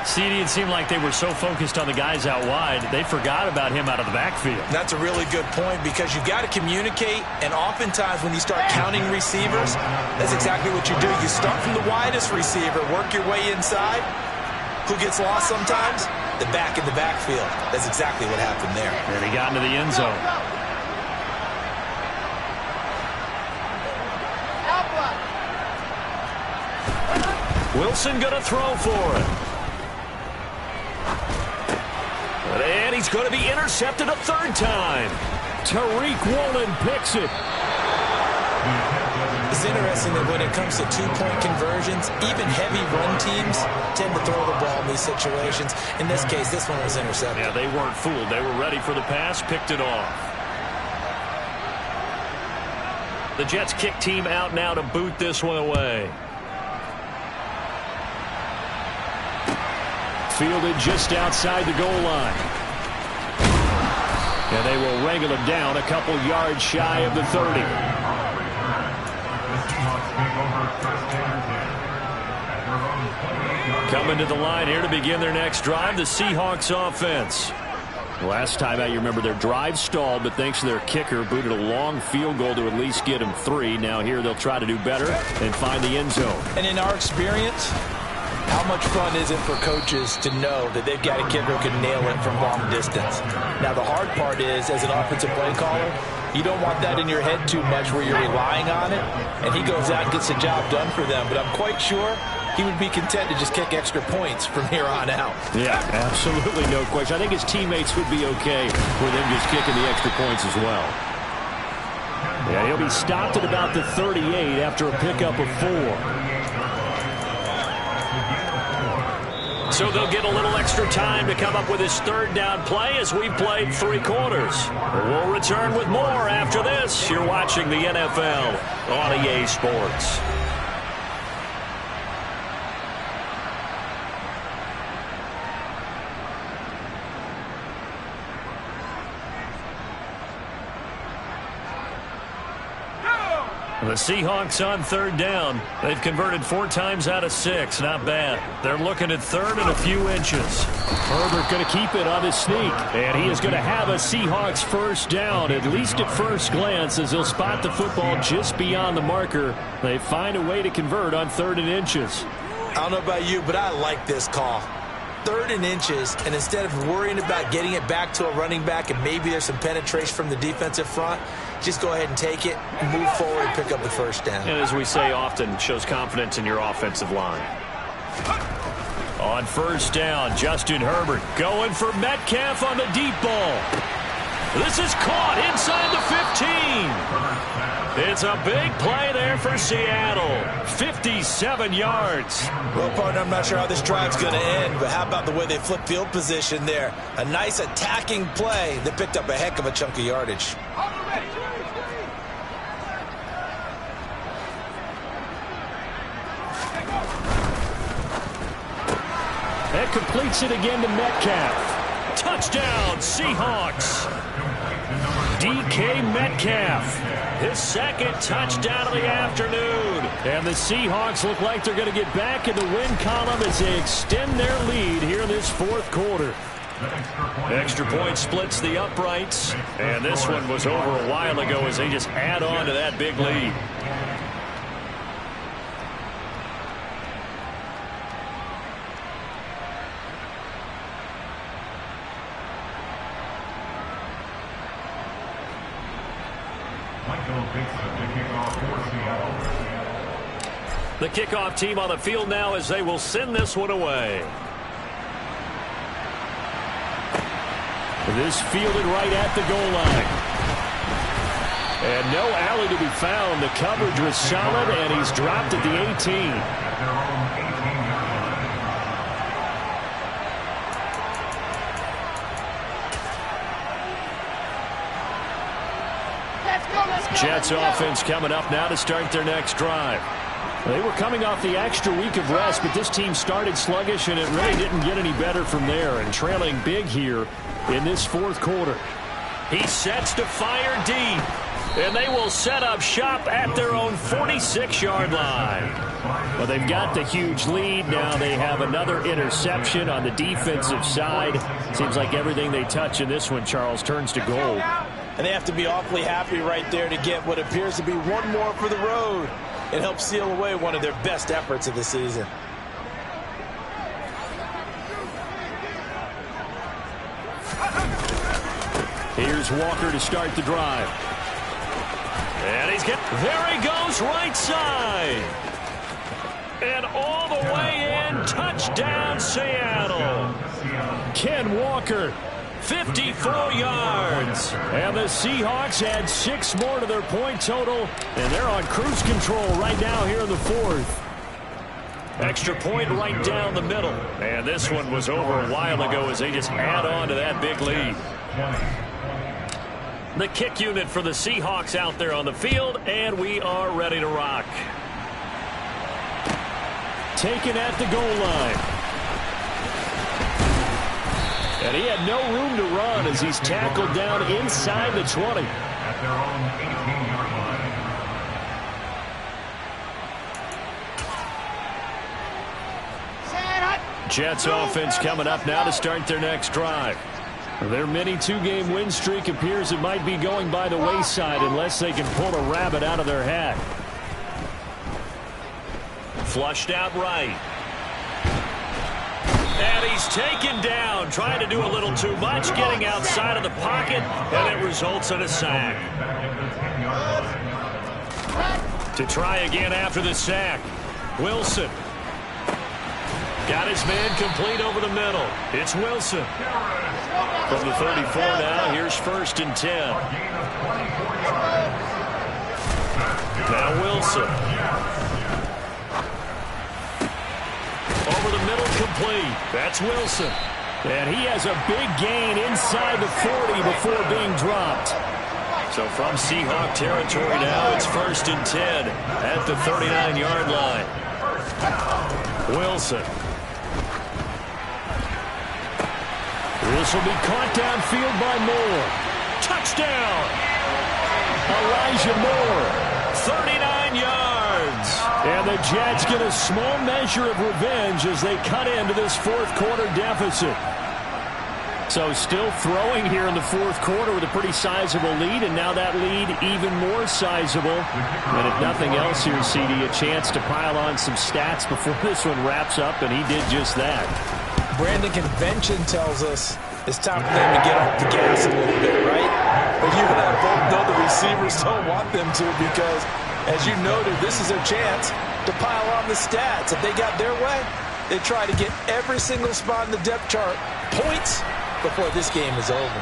CD, it seemed like they were so focused on the guys out wide, they forgot about him out of the backfield. That's a really good point, because you've got to communicate, and oftentimes when you start counting receivers, that's exactly what you do. You start from the widest receiver, work your way inside. Who gets lost sometimes? The back in the backfield. That's exactly what happened there. And he got into the end zone. Wilson going to throw for it. And he's going to be intercepted a 3rd time. Tariq Woolen picks it. It's interesting that when it comes to 2-point conversions, even heavy run teams tend to throw the ball in these situations. In this case, this one was intercepted. Yeah, they weren't fooled. They were ready for the pass, picked it off. The Jets kick team out now to boot this one away. Fielded just outside the goal line. And they will wrangle him down a couple yards shy of the 30. Coming to the line here to begin their next drive, the Seahawks offense. Last time out, you remember their drive stalled, but thanks to their kicker, booted a long field goal to at least get them 3. Now here they'll try to do better and find the end zone. And in our experience, how much fun is it for coaches to know that they've got a kicker who can nail it from long distance? Now, the hard part is, as an offensive play caller, you don't want that in your head too much where you're relying on it, and he goes out and gets the job done for them. But I'm quite sure he would be content to just kick extra points from here on out. Yeah, absolutely no question. I think his teammates would be okay with him just kicking the extra points as well. Yeah, he'll be stopped at about the 38 after a pickup of 4. So they'll get a little extra time to come up with his 3rd down play as we've played 3 quarters. We'll return with more after this. You're watching the NFL on EA Sports. The Seahawks on 3rd down. They've converted 4 times out of 6. Not bad. They're looking at 3rd and a few inches. Herbert going to keep it on his sneak. And he is going to have a Seahawks 1st down, at least at first glance, as he'll spot the football just beyond the marker. They find a way to convert on 3rd and inches. I don't know about you, but I like this call. 3rd and inches, and instead of worrying about getting it back to a running back and maybe there's some penetration from the defensive front, just go ahead and take it, move forward, and pick up the 1st down. And as we say often, shows confidence in your offensive line. On 1st down, Justin Herbert going for Metcalf on the deep ball. This is caught inside the 15. It's a big play there for Seattle. 57 yards. Well, partner, I'm not sure how this drive's going to end, but how about the way they flip field position there? A nice attacking play that picked up a heck of a chunk of yardage. That completes it again to Metcalf. Touchdown, Seahawks. DK Metcalf, his 2nd touchdown of the afternoon. And the Seahawks look like they're going to get back in the win column as they extend their lead here in this 4th quarter. Extra point splits the uprights. And this one was over a while ago as they just add on to that big lead. The kickoff team on the field now as they will send this one away. This fielded right at the goal line. And no alley to be found. The coverage was solid, and he's dropped at the 18. Jets offense coming up now to start their next drive. They were coming off the extra week of rest, but this team started sluggish, and it really didn't get any better from there. And trailing big here in this fourth quarter. He sets to fire deep, and they will set up shop at their own 46-yard line. Well, they've got the huge lead. Now they have another interception on the defensive side. Seems like everything they touch in this one, Charles, turns to gold. And they have to be awfully happy right there to get what appears to be one more for the road. It helps seal away one of their best efforts of the season. Here's Walker to start the drive. And there he goes, right side. And all the way in, touchdown Seattle. Ken Walker, 54 yards. And the Seahawks add 6 more to their point total, and they're on cruise control right now here in the fourth. Extra point right down the middle. And this one was over a while ago as they just add on to that big lead. The kick unit for the Seahawks out there on the field, and we are ready to rock. Taken at the goal line. And he had no room to run as he's tackled down inside the 20. At their own 18-yard line. Jets offense coming up now to start their next drive. Their mini 2-game win streak appears it might be going by the wayside unless they can pull a rabbit out of their hat. Flushed out right. And he's taken down, trying to do a little too much, getting outside of the pocket, and it results in a sack. To try again after the sack, Wilson. Got his man complete over the middle. It's Wilson. From the 34 now, here's 1st and 10. Now Wilson. Over the middle, complete. That's Wilson. And he has a big gain inside the 40 before being dropped. So from Seahawk territory now, it's 1st and 10 at the 39-yard line. Wilson. This will be caught downfield by Moore. Touchdown! Elijah Moore, 39 yards. And the Jets get a small measure of revenge as they cut into this fourth quarter deficit. So still throwing here in the fourth quarter with a pretty sizable lead, and now that lead even more sizable. And if nothing else here, CD, a chance to pile on some stats before this one wraps up, and he did just that. Brandon, convention tells us it's time for them to get off the gas a little bit, right? But you and I both know the receivers don't want them to because, as you noted, this is their chance to pile on the stats. If they got their way, they try to get every single spot in the depth chart points before this game is over.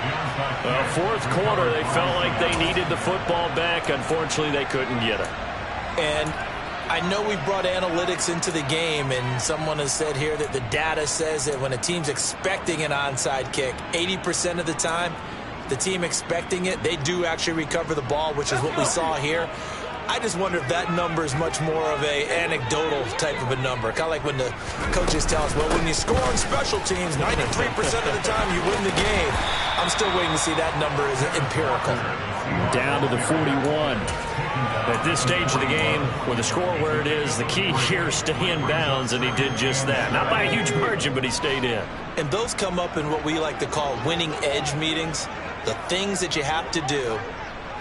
Well, fourth quarter, they felt like they needed the football back. Unfortunately, they couldn't get it. And I know we brought analytics into the game, and someone has said here that the data says that when a team's expecting an onside kick, 80% of the time, the team expecting it, they do actually recover the ball, which is what we saw here. I just wonder if that number is much more of a anecdotal type of a number. Kind of like when the coaches tell us, well, when you score on special teams, 93% of the time you win the game. I'm still waiting to see that number is empirical. Down to the 41. At this stage of the game, with the score where it is, the key here is stay in bounds, and he did just that. Not by a huge margin, but he stayed in. And those come up in what we like to call winning edge meetings. The things that you have to do,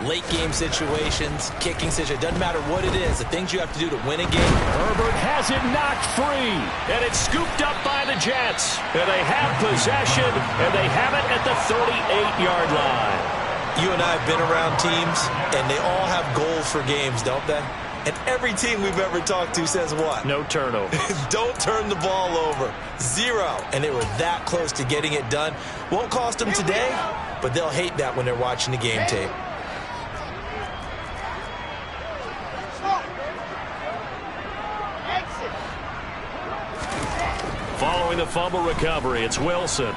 late game situations, kicking situations, doesn't matter what it is, the things you have to do to win a game. Herbert has it knocked free, and it's scooped up by the Jets. And they have possession, and they have it at the 38-yard line. You and I have been around teams, and they all have goals for games, don't they? And every team we've ever talked to says what? No turnover. Don't turn the ball over. 0. And they were that close to getting it done. Won't cost them today, but they'll hate that when they're watching the game tape. Following the fumble recovery, it's Wilson.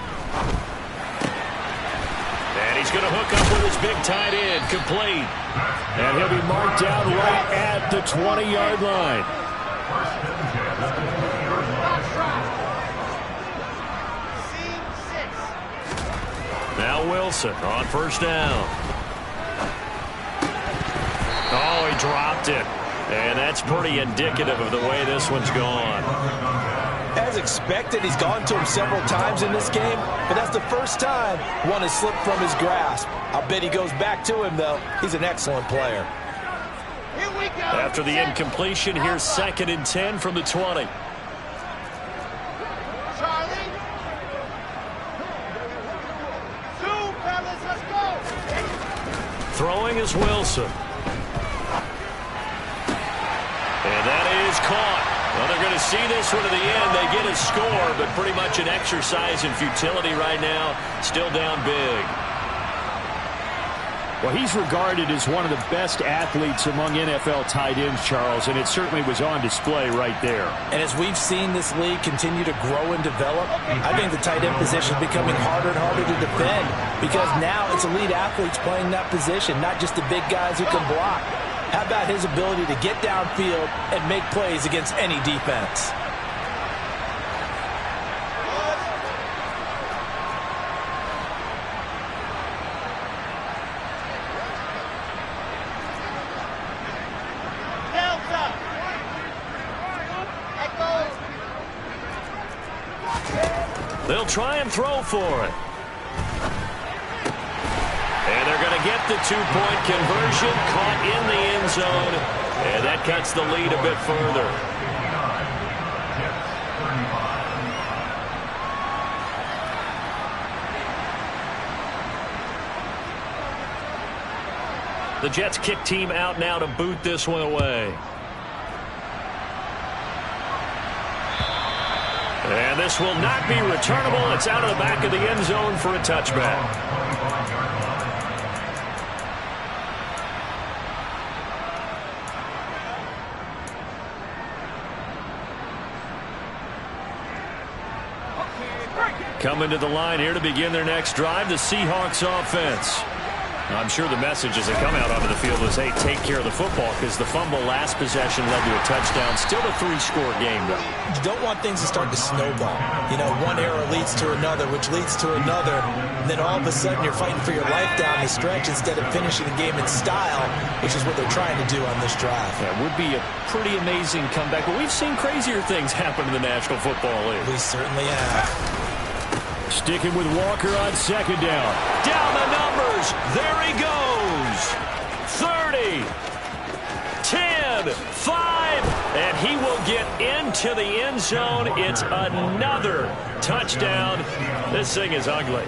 And he's going to hook up with his big tight end, complete. And he'll be marked down right at the 20-yard line. Now Wilson on first down. Oh, he dropped it. And that's pretty indicative of the way this one's gone. As expected, he's gone to him several times in this game, but that's the first time one has slipped from his grasp. I'll bet he goes back to him, though. He's an excellent player. After the incompletion, here's 2nd and 10 from the 20. Throwing is Wilson. And that is caught. Well, they're going to see this one to the end. They get a score, but pretty much an exercise in futility right now. Still down big. Well, he's regarded as one of the best athletes among NFL tight ends, Charles, and it certainly was on display right there. And as we've seen this league continue to grow and develop, I think the tight end position is becoming harder and harder to defend because now it's elite athletes playing that position, not just the big guys who can block. How about his ability to get downfield and make plays against any defense? They'll try and throw for it. And they're going to get the two-point conversion, caught in the end zone, and that cuts the lead a bit further. The Jets kick team out now to boot this one away. And this will not be returnable. It's out of the back of the end zone for a touchback. Coming to the line here to begin their next drive, the Seahawks offense. I'm sure the message as they come out onto the field was, hey, take care of the football, because the fumble last possession led to a touchdown. Still a 3-score game, though. You don't want things to start to snowball. You know, one error leads to another, which leads to another. And then all of a sudden you're fighting for your life down the stretch instead of finishing the game in style, which is what they're trying to do on this drive. That would be a pretty amazing comeback. But we've seen crazier things happen in the National Football League. We certainly have. Sticking with Walker on second down. Down the numbers. There he goes. 30, 10, 5, and he will get into the end zone. It's another touchdown. This thing is ugly.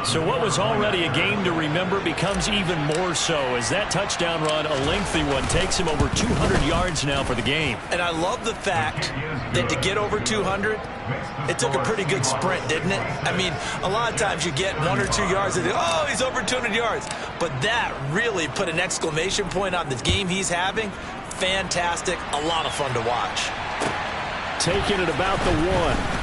So what was already a game to remember becomes even more so as that touchdown run, a lengthy one, takes him over 200 yards now for the game. And I love the fact that to get over 200, it took a pretty good sprint, didn't it? I mean, a lot of times you get 1 or 2 yards and oh, he's over 200 yards. But that really put an exclamation point on the game he's having. Fantastic. A lot of fun to watch. Taking it about the 1.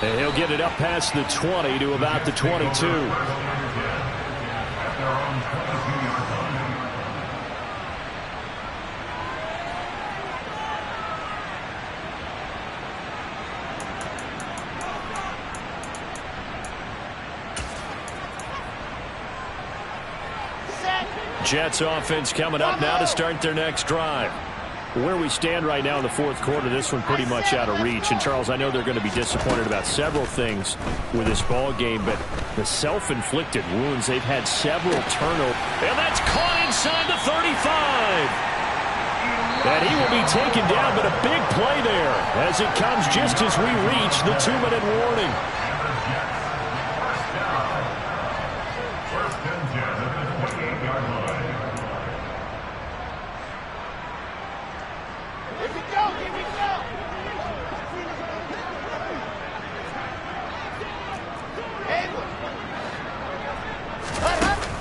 And he'll get it up past the 20 to about the 22. their own 22-yard line. Jets offense coming up now to start their next drive. Where we stand right now in the fourth quarter, this one pretty much out of reach. And, Charles, I know they're going to be disappointed about several things with this ball game, but the self-inflicted wounds, they've had several turnovers. And that's caught inside the 35. And he will be taken down, but a big play there as it comes just as we reach the 2-minute warning. First and 10 at the 28-yard line.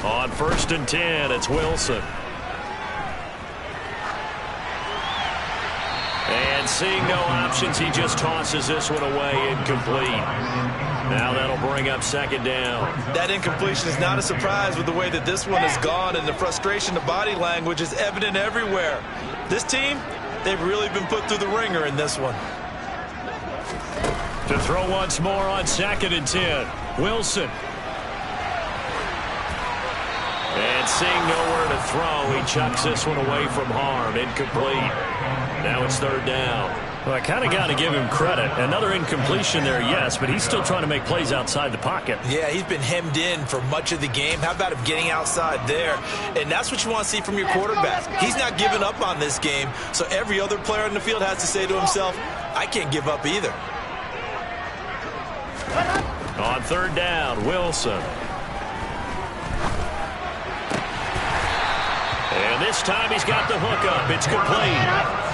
On first and 10, it's Wilson. And seeing no options, he just tosses this one away, incomplete. Now that'll bring up second down. That incompletion is not a surprise with the way that this one has gone, and the frustration, the body language is evident everywhere. This team, they've really been put through the ringer in this one. To throw once more on second and 10, Wilson. And seeing nowhere to throw, he chucks this one away from harm. Incomplete. Now it's third down. Well, I kind of got to give him credit. Another incompletion there, yes, but he's still trying to make plays outside the pocket. Yeah, he's been hemmed in for much of the game. How about him getting outside there? And that's what you want to see from your quarterback. He's not giving up on this game, so every other player in the field has to say to himself, I can't give up either. On third down, Wilson. And this time he's got the hook up. It's complete.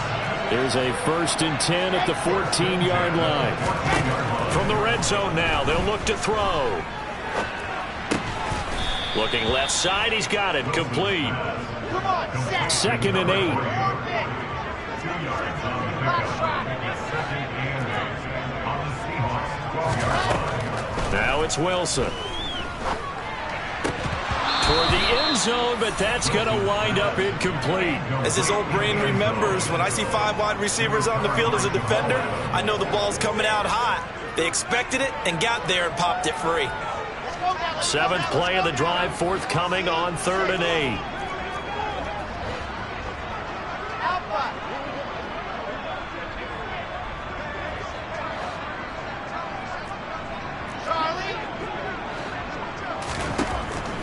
There's a first and 10 at the 14-yard line. From the red zone now, they'll look to throw. Looking left side, he's got it. Complete. Second and 8. Now it's Wilson. Toward the end zone, but that's going to wind up incomplete. As his old brain remembers, when I see 5 wide receivers on the field as a defender, I know the ball's coming out hot. They expected it and got there and popped it free. Seventh play of the drive, forthcoming on third and 8.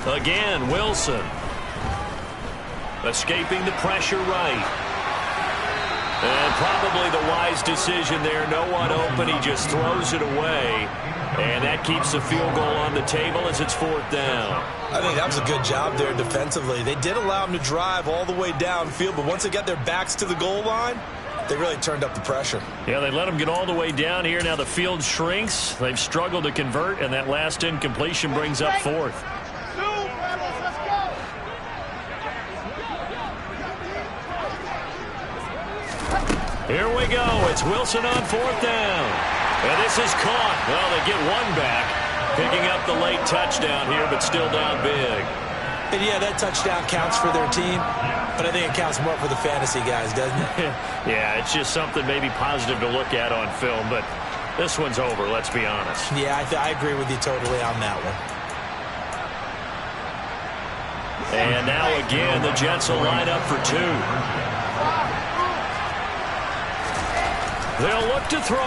Again, Wilson. Escaping the pressure right. And probably the wise decision there. No one open. He just throws it away. And that keeps the field goal on the table as it's fourth down. I think that was a good job there defensively. They did allow him to drive all the way downfield, but once they got their backs to the goal line, they really turned up the pressure. Yeah, they let him get all the way down here. Now the field shrinks. They've struggled to convert, and that last incompletion brings up fourth. Here we go. It's Wilson on fourth down. And this is caught. Well, they get one back. Picking up the late touchdown here, but still down big. And yeah, that touchdown counts for their team, but I think it counts more for the fantasy guys, doesn't it? Yeah, it's just something maybe positive to look at on film, but this one's over, let's be honest. Yeah, I agree with you totally on that one. And now again, the Jets will line up for two. They'll look to throw.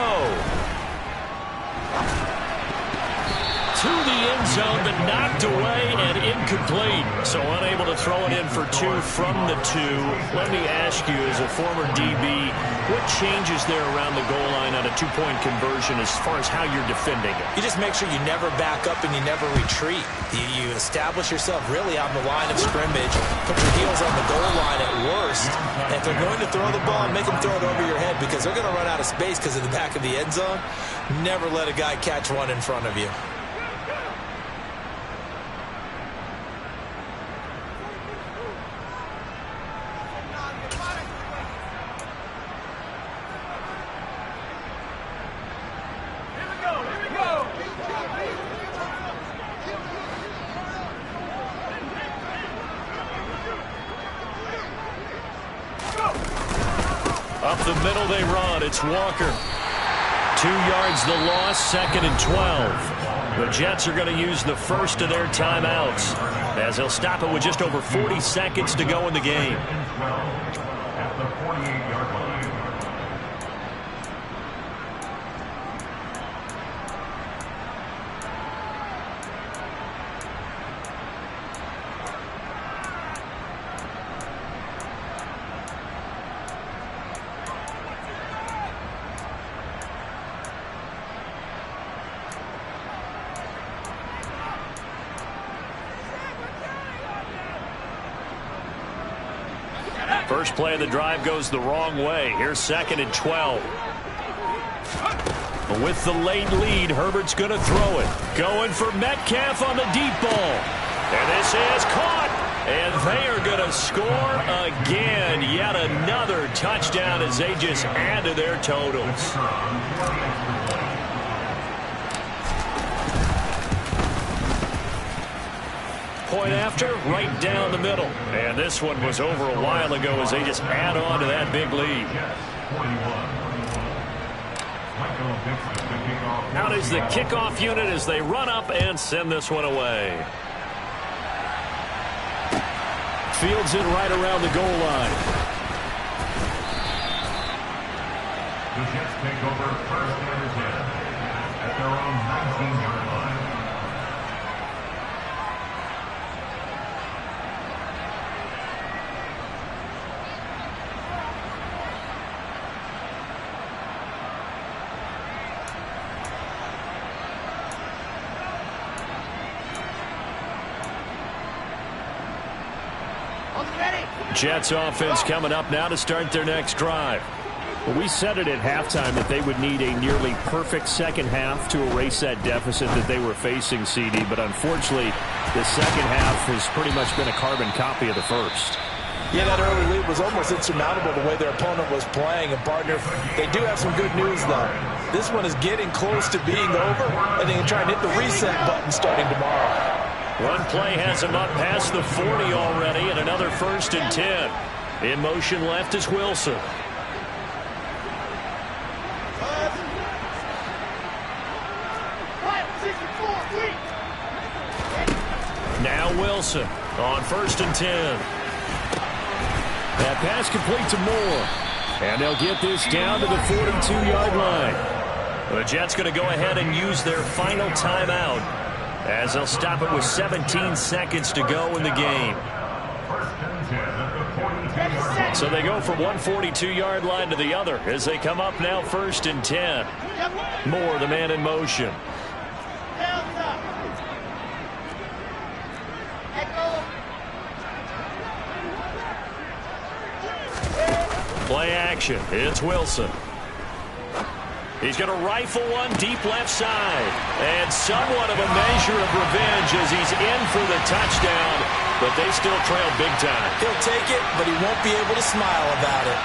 To the end zone, but knocked away and incomplete. So unable to throw it in for two from the two. Let me ask you, as a former DB, what changes there around the goal line on a two-point conversion as far as how you're defending it? You just make sure you never back up and you never retreat. You establish yourself really on the line of scrimmage, put your heels on the goal line at worst. And if they're going to throw the ball, make them throw it over your head because they're going to run out of space because of the back of the end zone. Never let a guy catch one in front of you. Up the middle they run. It's Walker. 2 yards the loss, 2nd and 12. The Jets are going to use the first of their timeouts as they'll stop it with just over 40 seconds to go in the game. At the 48-yard line. First play of the drive goes the wrong way. Here's 2nd and 12. With the late lead, Herbert's going to throw it. Going for Metcalf on the deep ball. And this is caught. And they are going to score again. Yet another touchdown as they just add to their totals. Point after, right down the middle. And this one was over a while ago as they just add on to that big lead. Out is the kickoff unit as they run up and send this one away. Fields it right around the goal line. The Jets take over 1st and 10 at their own 19-yard line. Jets offense coming up now to start their next drive. Well, we said it at halftime that they would need a nearly perfect second half to erase that deficit that they were facing, CD. But unfortunately, the second half has pretty much been a carbon copy of the first. Yeah, that early lead was almost insurmountable the way their opponent was playing. And, partner, they do have some good news, though. This one is getting close to being over, and they can try and hit the reset button starting tomorrow. One play has him up past the 40 already, and another 1st and 10. In motion left is Wilson. Now Wilson on 1st and 10. That pass complete to Moore. And they'll get this down to the 42-yard line. The Jets going to go ahead and use their final timeout as they'll stop it with 17 seconds to go in the game. So they go from one 42-yard line to the other as they come up now 1st and 10. Moore, the man in motion. Play action. It's Wilson. He's going to rifle one deep left side. And somewhat of a measure of revenge as he's in for the touchdown. But they still trail big time. He'll take it, but he won't be able to smile about it.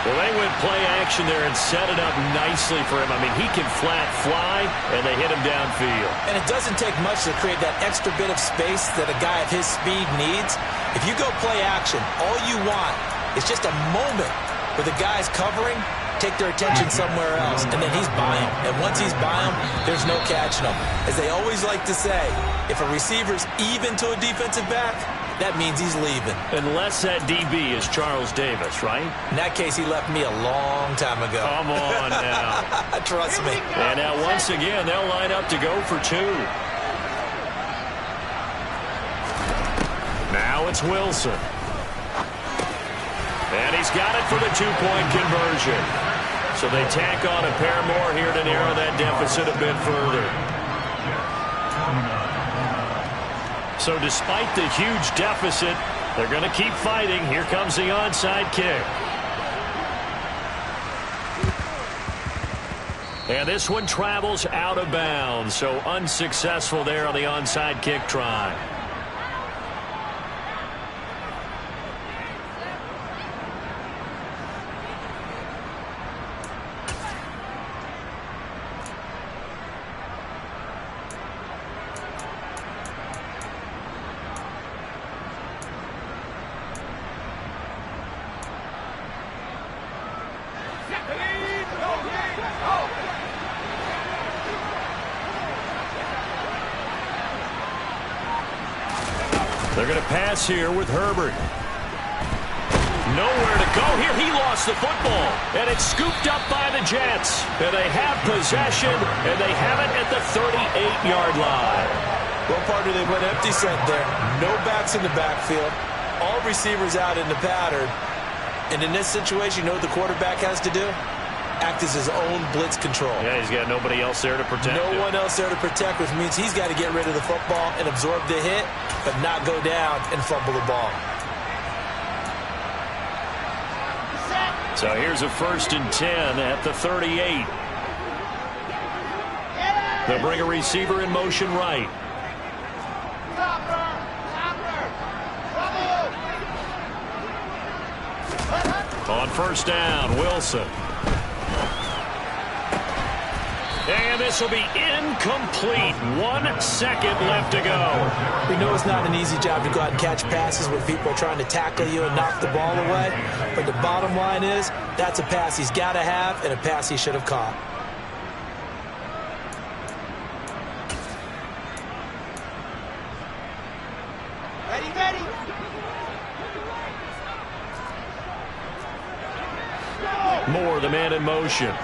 Well, they went play action there and set it up nicely for him. I mean, he can flat fly, and they hit him downfield. And it doesn't take much to create that extra bit of space that a guy of his speed needs. If you go play action, all you want is just a moment where the guy's covering, take their attention somewhere else, and then he's by him. And once he's by him, there's no catching him. As they always like to say, if a receiver's even to a defensive back, that means he's leaving. Unless that DB is Charles Davis, right? In that case, he left me a long time ago. Come on now. Trust me. And now once again, they'll line up to go for two. Now it's Wilson. And he's got it for the two-point conversion. So they tack on a pair more here to narrow that deficit a bit further. So despite the huge deficit, they're going to keep fighting. Here comes the onside kick. And this one travels out of bounds. So unsuccessful there on the onside kick try. They're going to pass here with Herbert. Nowhere to go here. He lost the football. And it's scooped up by the Jets. And they have possession, and they have it at the 38-yard line. Well, partner, they went empty set there. No backs in the backfield. All receivers out in the pattern. And in this situation, you know what the quarterback has to do? Act as his own blitz control. Yeah, he's got nobody else there to protect him. No one else there to protect, which means he's got to get rid of the football and absorb the hit, but not go down and fumble the ball. So here's a 1st and 10 at the 38. They'll bring a receiver in motion right. On 1st down, Wilson. And this will be incomplete. 1 second left to go. We know it's not an easy job to go out and catch passes when people are trying to tackle you and knock the ball away. But the bottom line is, that's a pass he's got to have and a pass he should have caught. Ready. Moore, the man in motion.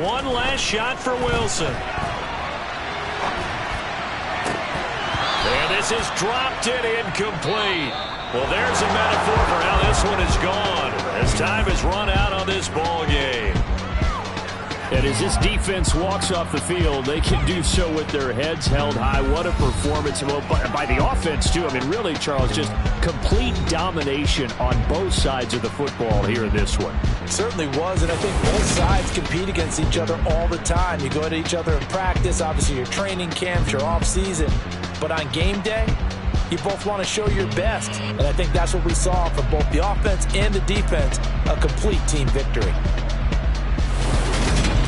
One last shot for Wilson. And this is dropped it incomplete. Well, there's a metaphor for how this one is gone. As time has run out on this ball game. And as this defense walks off the field, they can do so with their heads held high. What a performance. Well, by the offense, too. I mean, really, Charles, just complete domination on both sides of the football here in this one. It certainly was, and I think both sides compete against each other all the time. You go at each other in practice, obviously your training camps, your off-season. But on game day, you both want to show your best. And I think that's what we saw from both the offense and the defense, a complete team victory.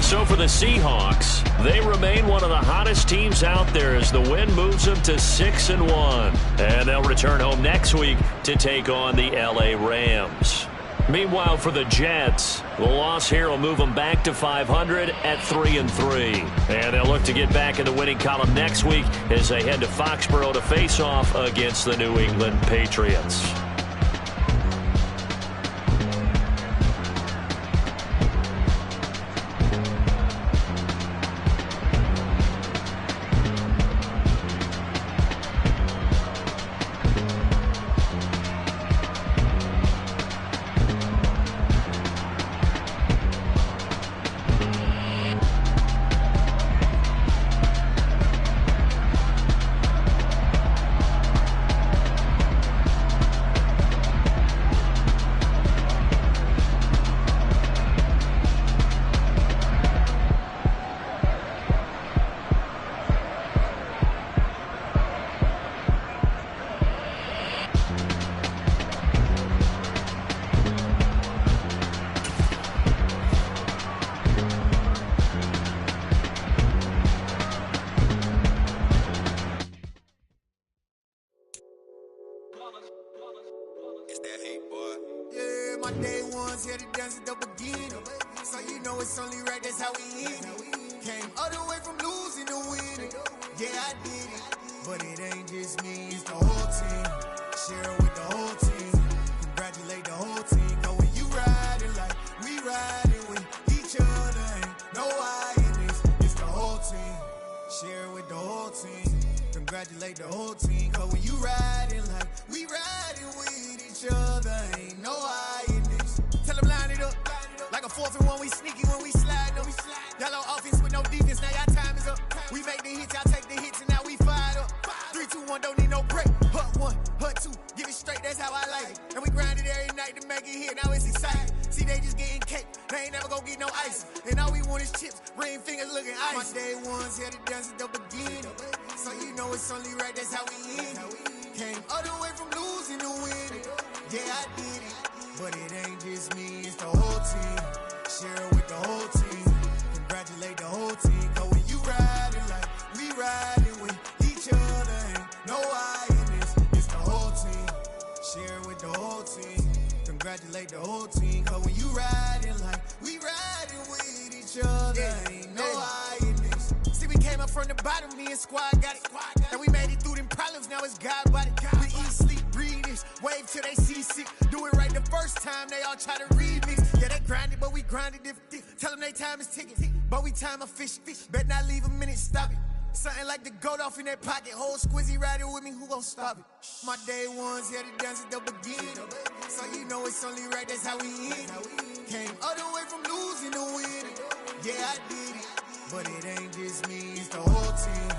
So for the Seahawks, they remain one of the hottest teams out there as the win moves them to 6-1. And they'll return home next week to take on the LA Rams. Meanwhile, for the Jets, the loss here will move them back to 500 at 3-3. And they'll look to get back in the winning column next week as they head to Foxborough to face off against the New England Patriots. My day ones here to dance at the beginning. So you know it's only right, that's how we end it. Came all the way from losing to winning. Yeah, I did it. But it ain't just me, it's the whole team. Share it with the whole team. Congratulate the whole team. Cause when you riding like we riding with each other, ain't no I in this. It's the whole team. Share it with the whole team. Congratulate the whole team. Cause when you riding like we riding with each other, ain't no I in this. Tell them line it up. Like a 4th and 1, we sneaky when we slide them. Yellow offense with no defense, now y'all time is up. We make the hits, y'all take the hits, and now we fired up. 3, 2, 1, don't need no break. Hut 1, hut 2, give it straight, that's how I like it. And we grind it every night to make it hit, now it's exciting. See, they just getting cake, they ain't never gonna get no ice. And all we want is chips, ring fingers looking ice. My day ones here to dance at the beginning. So you know it's only right, that's how we end it. Came all the way from losing to winning. Yeah, I did it. But it ain't just me, it's the whole team. Share it with the whole team. Congratulate the whole team. Cause when you riding like we riding with each other, ain't no I in this. It's the whole team. Share it with the whole team. Congratulate the whole team. Cause when you riding like we riding with each other, the squad got it. And we made it through them problems, now it's God body. We eat, sleep, breathe this, wave till they seasick. Do it right the first time, they all try to remix. Yeah, they grinded, but we grinded different. Tell them they time is ticking, but we time a fish. Bet not leave a minute, stop it. Something like the goat off in that pocket. Whole squizzy riding with me, who gon' stop it? My day ones here to dance at the beginning. So you know it's only right, that's how we end. Came all the way from losing to winning. Yeah, I did it, but it ain't just me, it's the whole team.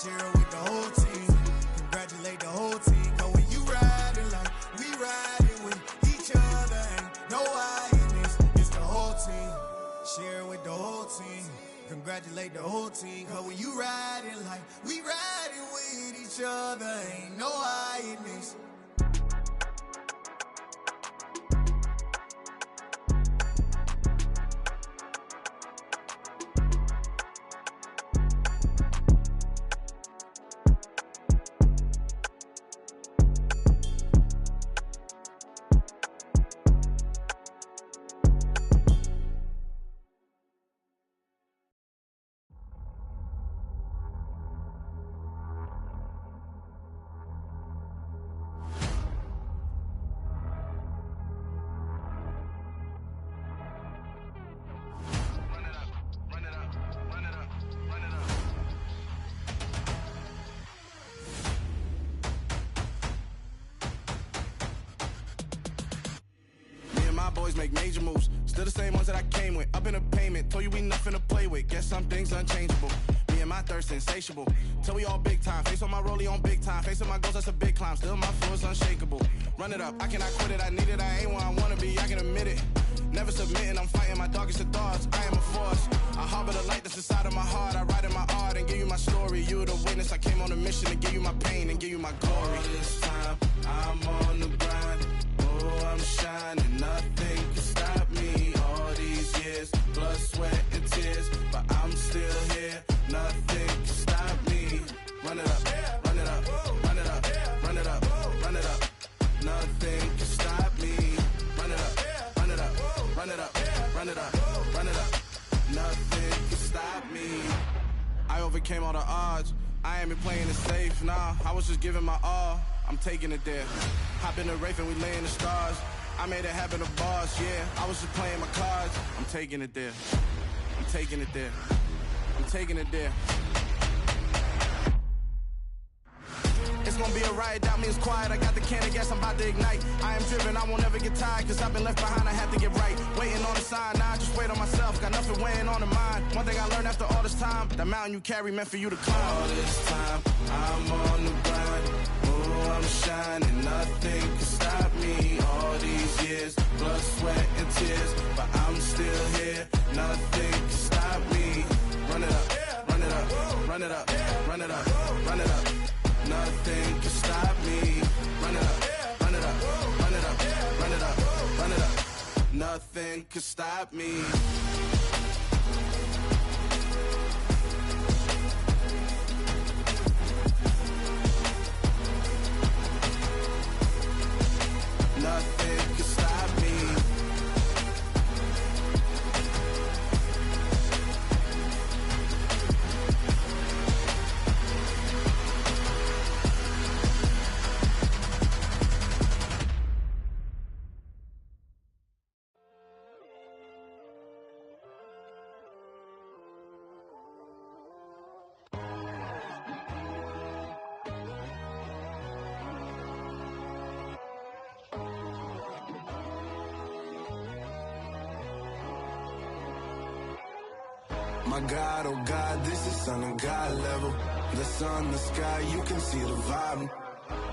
Share it with the whole team. Congratulate the whole team. Cause when you riding like we riding with each other, ain't no I in this, it's the whole team. Share it with the whole team. Congratulate the whole team. Cause when you riding like we riding with each other, ain't no I in this. Boys make major moves, still the same ones that I came with. Up in a payment, told you we nothing to play with. Guess some things unchangeable. Me and my thirst insatiable. Till we all big time. Face on my rollie on big time. Facing my goals, that's a big climb. Still my flow is unshakable. Run it up, I cannot quit it. I need it, I ain't where I wanna be. I can admit it. Never submitting, I'm fighting my darkest of thoughts. I am a force. I harbor the light that's inside of my heart. I write in my art and give you my story. You are the witness. I came on a mission to give you my pain and give you my glory. All this time, I'm on the grind. Oh, I'm shining. Nothing can stop me. All these years, blood, sweat, and tears. But I'm still here. Nothing can stop me. Run it up, run it up, run it up, run it up, run it up. Nothing can stop me. Run it up, run it up, run it up, run it up, run it up. Nothing can stop me. I overcame all the odds. I ain't been playing it safe, nah. I was just giving my all. I'm taking it there. Hop in the Wraith and we lay in the stars. I made it happen to boss, yeah. I was just playing my cards. I'm taking it there. I'm taking it there. I'm taking it there. It's gonna be a riot, doubt me it's quiet. I got the can of gas, I'm about to ignite. I am driven, I won't ever get tired. Cause I've been left behind, I have to get right. Waiting on the sign, now I just wait on myself. Got nothing weighing on the mind. One thing I learned after all this time, that mountain you carry meant for you to climb. All this time, I'm on the grind. Oh, I'm shining, nothing can stop me. All these years, blood, sweat, and tears. But I'm still here, nothing can stop me. Run it up, run it up, run it up, run it up, run it up. Nothing can stop me. Run it up, run it up, run it up, run it up, run it up. Nothing can stop me. Nothing can stop me. My God, oh God, this is Son of God level. The sun, the sky, you can see the vibe.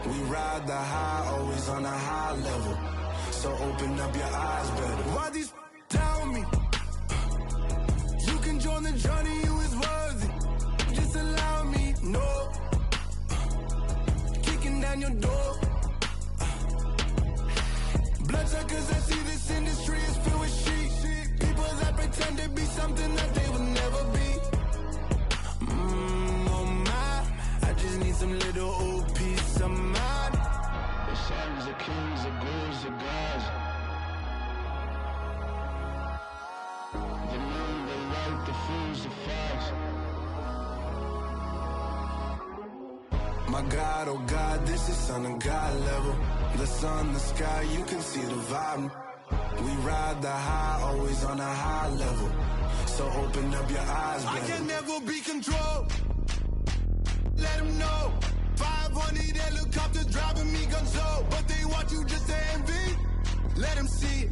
We ride the high, always on a high level. So open up your eyes better. Why these tell me? You can join the journey, you is worthy. Just allow me, no. Kicking down your door. Bloodsuckers, I see this industry is filled with sheep. People that pretend to be something that they will never be. Oh my, I just need some little old peace of mind. The sons of kings, the ghouls, the gods. The moon, the light, the fools, the facts. My God, oh God, this is son of God level. The sun, the sky, you can see the vibe. We ride the high, always on a high level. So open up your eyes, baby. I can never be controlled. Let them know. 500 helicopters driving me gonzo. But they want you just to envy. Let them see it.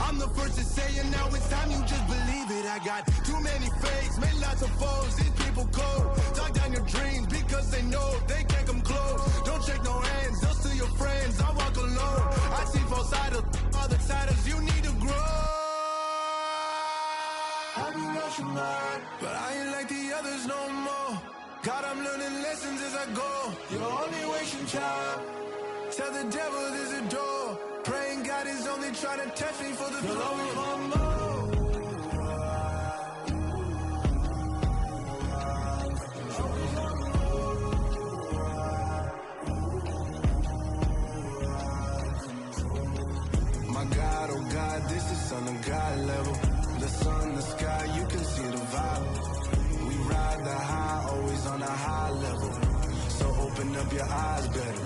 I'm the first to say it, now it's time you just believe it. I got too many fakes, made lots of foes. These people cold. Talk down your dreams because they know they can't come close. Don't shake no hands, those to your friends. I walk alone. I see both sides, other siders. You need to grow. I be rushing hard, but I ain't like the others no more. God, I'm learning lessons as I go. You're only wasting time. Tell the devil there's a door. Praying God is only trying to test me for the glory of my more. My God, oh God, this is son of God level. The sun, the sky, you can see the vibe. We ride the high, always on a high level. So open up your eyes, baby.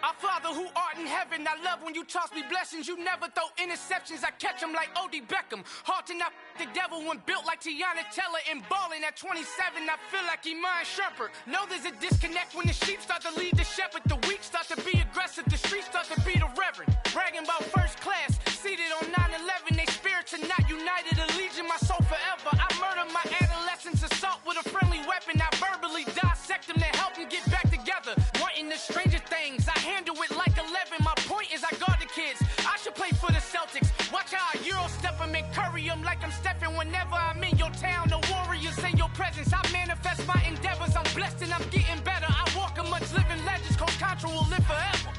Our Father who art in heaven, I love when you toss me blessings. You never throw interceptions, I catch them like O.D. Beckham. Hard to knock the devil when built like Tiana Teller and balling at 27. I feel like Iman Shumpert. Know there's a disconnect when the sheep start to lead the shepherd. The weak start to be aggressive, the streets start to be the reverend. Bragging about first class, seated on 9/11. They spirits are not united, allegiance my soul forever. I murder my adolescence, assault with a friendly weapon. I verbally dissect them to help them get back together. Wanting the stranger things, I handle it like 11. My point is I guard the kids. I should play for the Celtics. Watch how I Euro step them and curry them like I'm Stephen. Whenever I'm in your town, the Warriors in your presence. I manifest my endeavors. I'm blessed and I'm getting better. I walk amongst living legends. Coach Contra will live forever.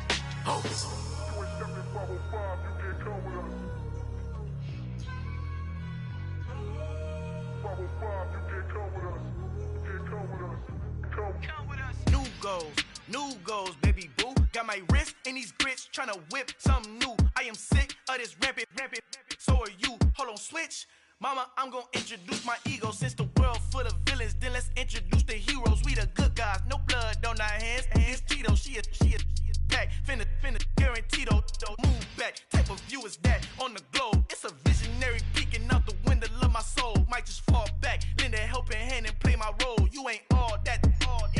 Oh. New goals, baby boo. Got my wrist in these grits, tryna whip something new. I am sick of this rampant. So are you. Hold on, switch. Mama, I'm gonna introduce my ego. Since the world full of villains, then let's introduce the heroes. We the good guys, no blood on our hands. It's Tito, she a pack. Finna guaranteed, move back. Type of view is that on the globe. It's a visionary peeking out the window of my soul. Might just fall back, lend a helping hand and play my role. You ain't all that,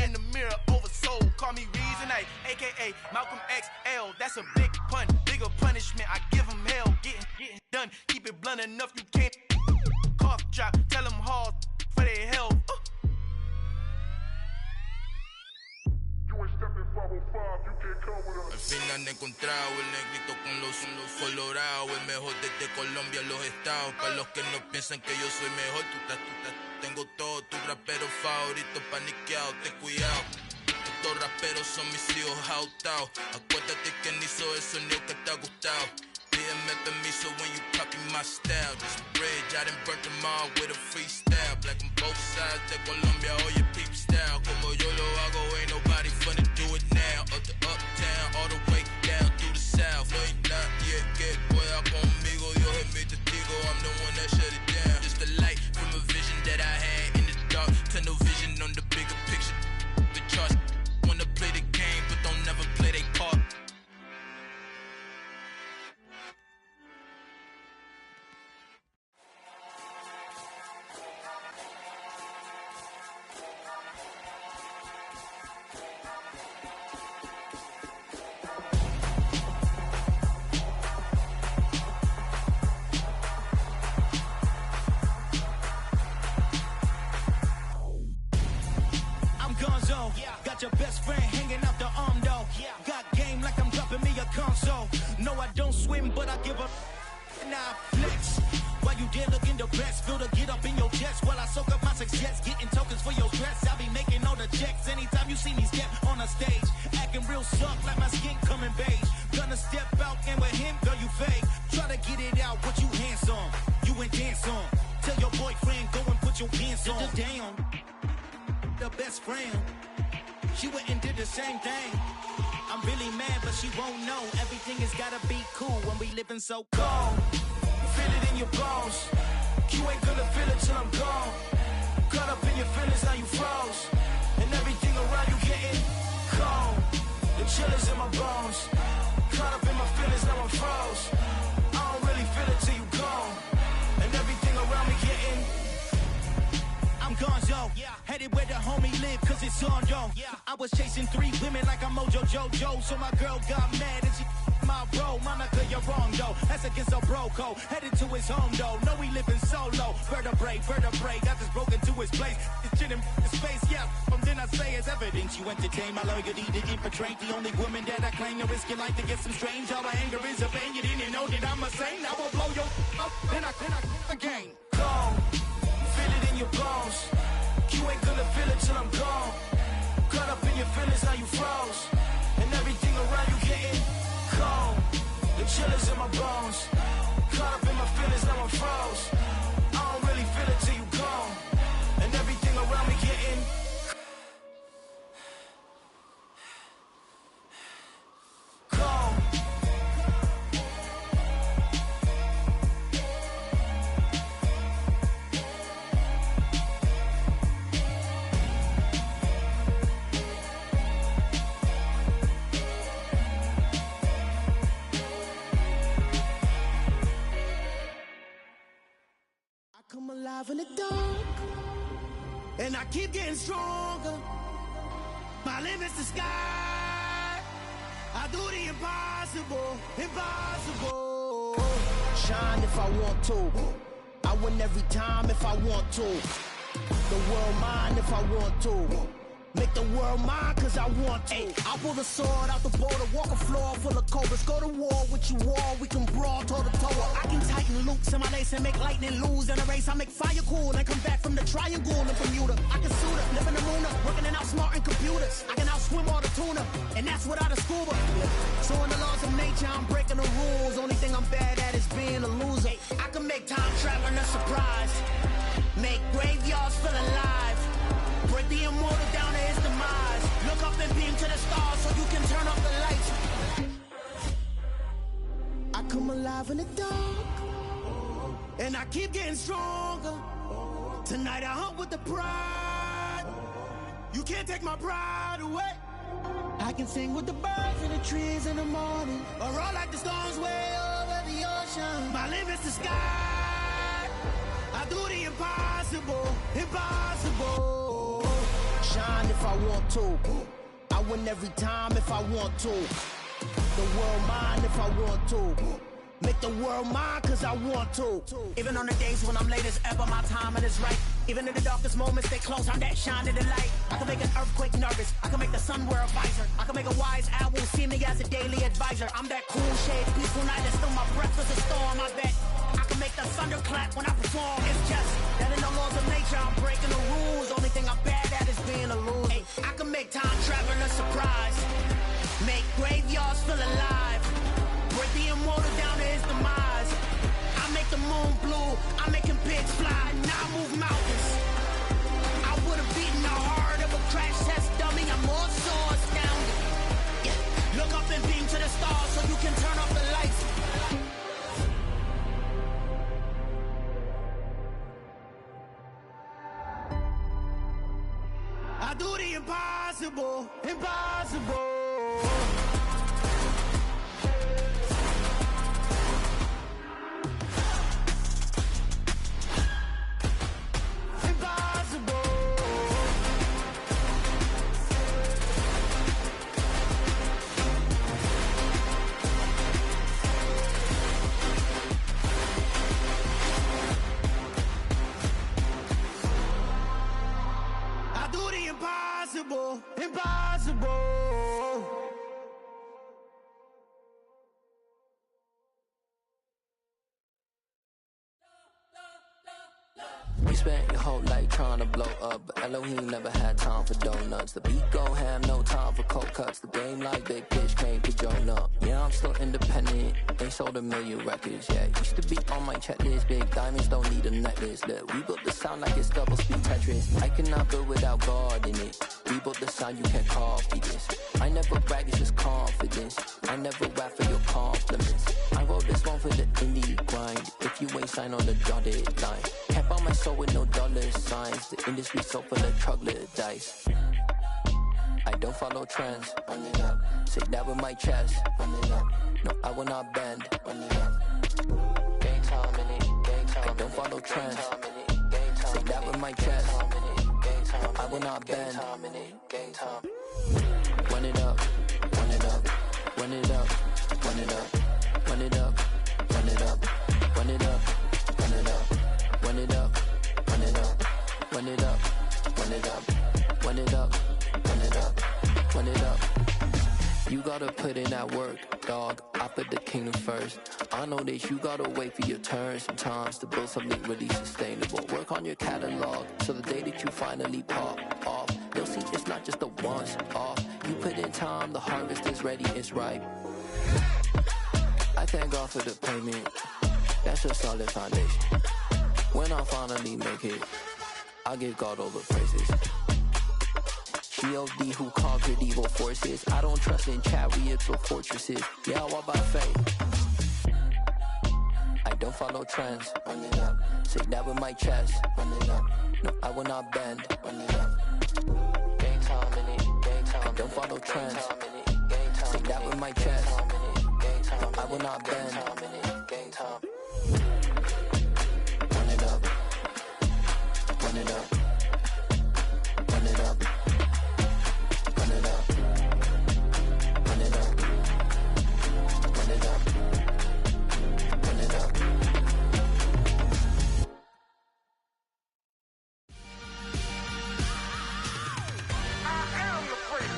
in the mirror oversold. Call me Reasonite, aka Malcolm XL. That's a big pun, bigger punishment. I give him hell, getting done. Keep it blunt enough, you can't cough drop. Tell them hard for their health. Al fin han encontrado el negrito con los colorados, el mejor desde Colombia, los estados. Para los que no piensan que yo soy mejor, tengo todos tus raperos favoritos paniqueados, ten cuidado. Estos raperos son mis hijos jautados. Acuérdate que ni hizo el sonido que te ha gustado. Pídeme permiso when you copy my style. This bridge, I done burnt them all with a freestyle. Black on both sides de Colombia, oye peep style. Como yo lo hago, ain't nobody finna do it now. Up to uptown, all the way down through the south. No hay nadie que pueda conmigo, Dios es mi testigo. I'm the one that shut it down. Just a light from a vision that I had in the dark. Tunnel vision on the bigger picture. The charts wanna play the game, but don't never play their part. Got your best friend hanging out the arm though. Got game like I'm dropping me a console. No, I don't swim, but I give up. Now flex. While you there looking the best, feel the get up in your chest while I soak up my success, getting tokens for your dress. I be making all the checks anytime you see me step on a stage, acting real soft like my skin coming beige. Gonna step out get it out, what you handsome. You and dance on. Tell your boyfriend, go and put your pants on. Damn, the best friend. She went and did the same thing. I'm really mad, but she won't know. Everything has gotta be cool when we living so cold. Feel it in your bones. You ain't gonna feel it till I'm gone. Caught up in your feelings, now you froze. And everything around you getting cold. The chill is in my bones. Caught up in my feelings, now I'm froze. I don't really feel it till you gone. And everything around me getting I'm gonzo, headed where the homie live, cause it's on, yo. I was chasing 3 women like I'm Mojo Jojo, so my girl got mad and she my bro. Monica, you're wrong, though. That's against a bro code. Headed to his home, though. No, he living solo. Vertebrae, got this broken to his place. This shit in his face, yeah. Then I say it's evidence. You entertain my loyalty to infiltrate. The only woman that I claim to risk your life to get some strange. All my anger is a pain. You didn't know that I'm a saint. I will blow your up, then I again. Gone. Feel it in your bones. You ain't gonna feel it till I'm gone. Caught up in your feelings, now you froze. And everything around you getting cold. The chill is in my bones. Caught up in my feelings, now I'm froze. I don't really feel it till you gone. And everything around me getting cold. Come alive in the dark, and I keep getting stronger. My limit's the sky. I do the impossible, impossible. Shine if I want to. I win every time if I want to. The world mine if I want to. Make the world mine cause I want to. I pull the sword out the border, walk a floor full of cobras. Go to war with you all, we can brawl toe to toe. I can tighten loops in my lace and make lightning lose in a race. I make fire cool and come back from the triangle in Bermuda. I can suit up, live in the moon, working and outsmarting computers. I can outswim all the tuna, and that's without a scuba. So in the laws of nature, I'm breaking the rules. Only thing I'm bad at is being a loser. I can make time traveling a surprise. Make graveyards feel alive. Break the immortal down to his demise. Look up and beam to the stars so you can turn off the lights. I come alive in the dark, and I keep getting stronger. Tonight I hunt with the pride. You can't take my pride away. I can sing with the birds and the trees in the morning, or roll like the storms way over the ocean. My limit's the sky. I do the impossible, impossible. Shine if I want to. I win every time if I want to. The world mine if I want to. Make the world mine cause I want to. Even on the days when I'm late as ever, my timing is right. Even in the darkest moments, stay close, I'm that shine in the light. I can make an earthquake nervous, I can make the sun wear a visor. I can make a wise owl see me as a daily advisor. I'm that cool shade, peaceful night, and still my breath is a storm, I bet. I can make the thunder clap when I perform. It's just that in the laws of nature, I'm breaking the rules. Only thing I'm bad at is being a loser. Hey, I can make time travel a surprise. Make graveyards feel alive. Break the immortal down to his demise. I make the moon blue. I'm making pigs fly. Now I move mountains. I would have beaten the heart of a crash test dummy. I'm more so astounded. Yeah. Look up and beam to the stars so you can turn off the lights. I do the impossible, impossible. Impossible, impossible. You spent your whole life trying to blow up, but Elohim never had time for donuts. The beat gon' have no time for cold cuts. The game like Big Pitch came to join up. Yeah, I'm still independent, ain't sold a million records yet. Used to be on my checklist, big diamonds don't need a necklace. Look, we built the sound like it's double speed Tetris. I cannot build without God in it. We built the sound, you can't copy this. I never brag, it's just confidence. I never rap for your compliments. I wrote this one for the indie grind. If you ain't signed on the dotted line, can't buy my soul with no dollar signs. The industry so full of troglodytes. I don't follow trends. Run it up. Say that with my chest. Run it up. No, I will not bend. Run it up. Game time in it. Game time. I don't follow trends. Say that with my chest. I will not bend. Game time. Run it up. Run it up. Run it up. Run it up. Run it up. Run it up. Run it up. Run it up. Run it up. Run it up. Run it up. Run it up. Run it up. Run it up. Run it up. You gotta put in that work, dog. I put the kingdom first. I know that you gotta wait for your turn sometimes to build something really sustainable. Work on your catalog so the day that you finally pop off, you'll see it's not just a once off. You put in time, the harvest is ready, it's ripe. I thank God for the payment. That's a solid foundation. When I finally make it, I give God all the praises. G.O.D. who conquered evil forces. I don't trust in chariots or fortresses. Yeah, I walk by faith. I don't follow trends. Run it up. Say that with my chest. Run it up. No, I will not bend. Run it up. Game time in it. Game time. I don't follow trends. Say that with my chest. I will not bend. Game time. Run it up. Run it up. Run it up. Run it up. Run it up. Run it up. Run it up. I am the freak.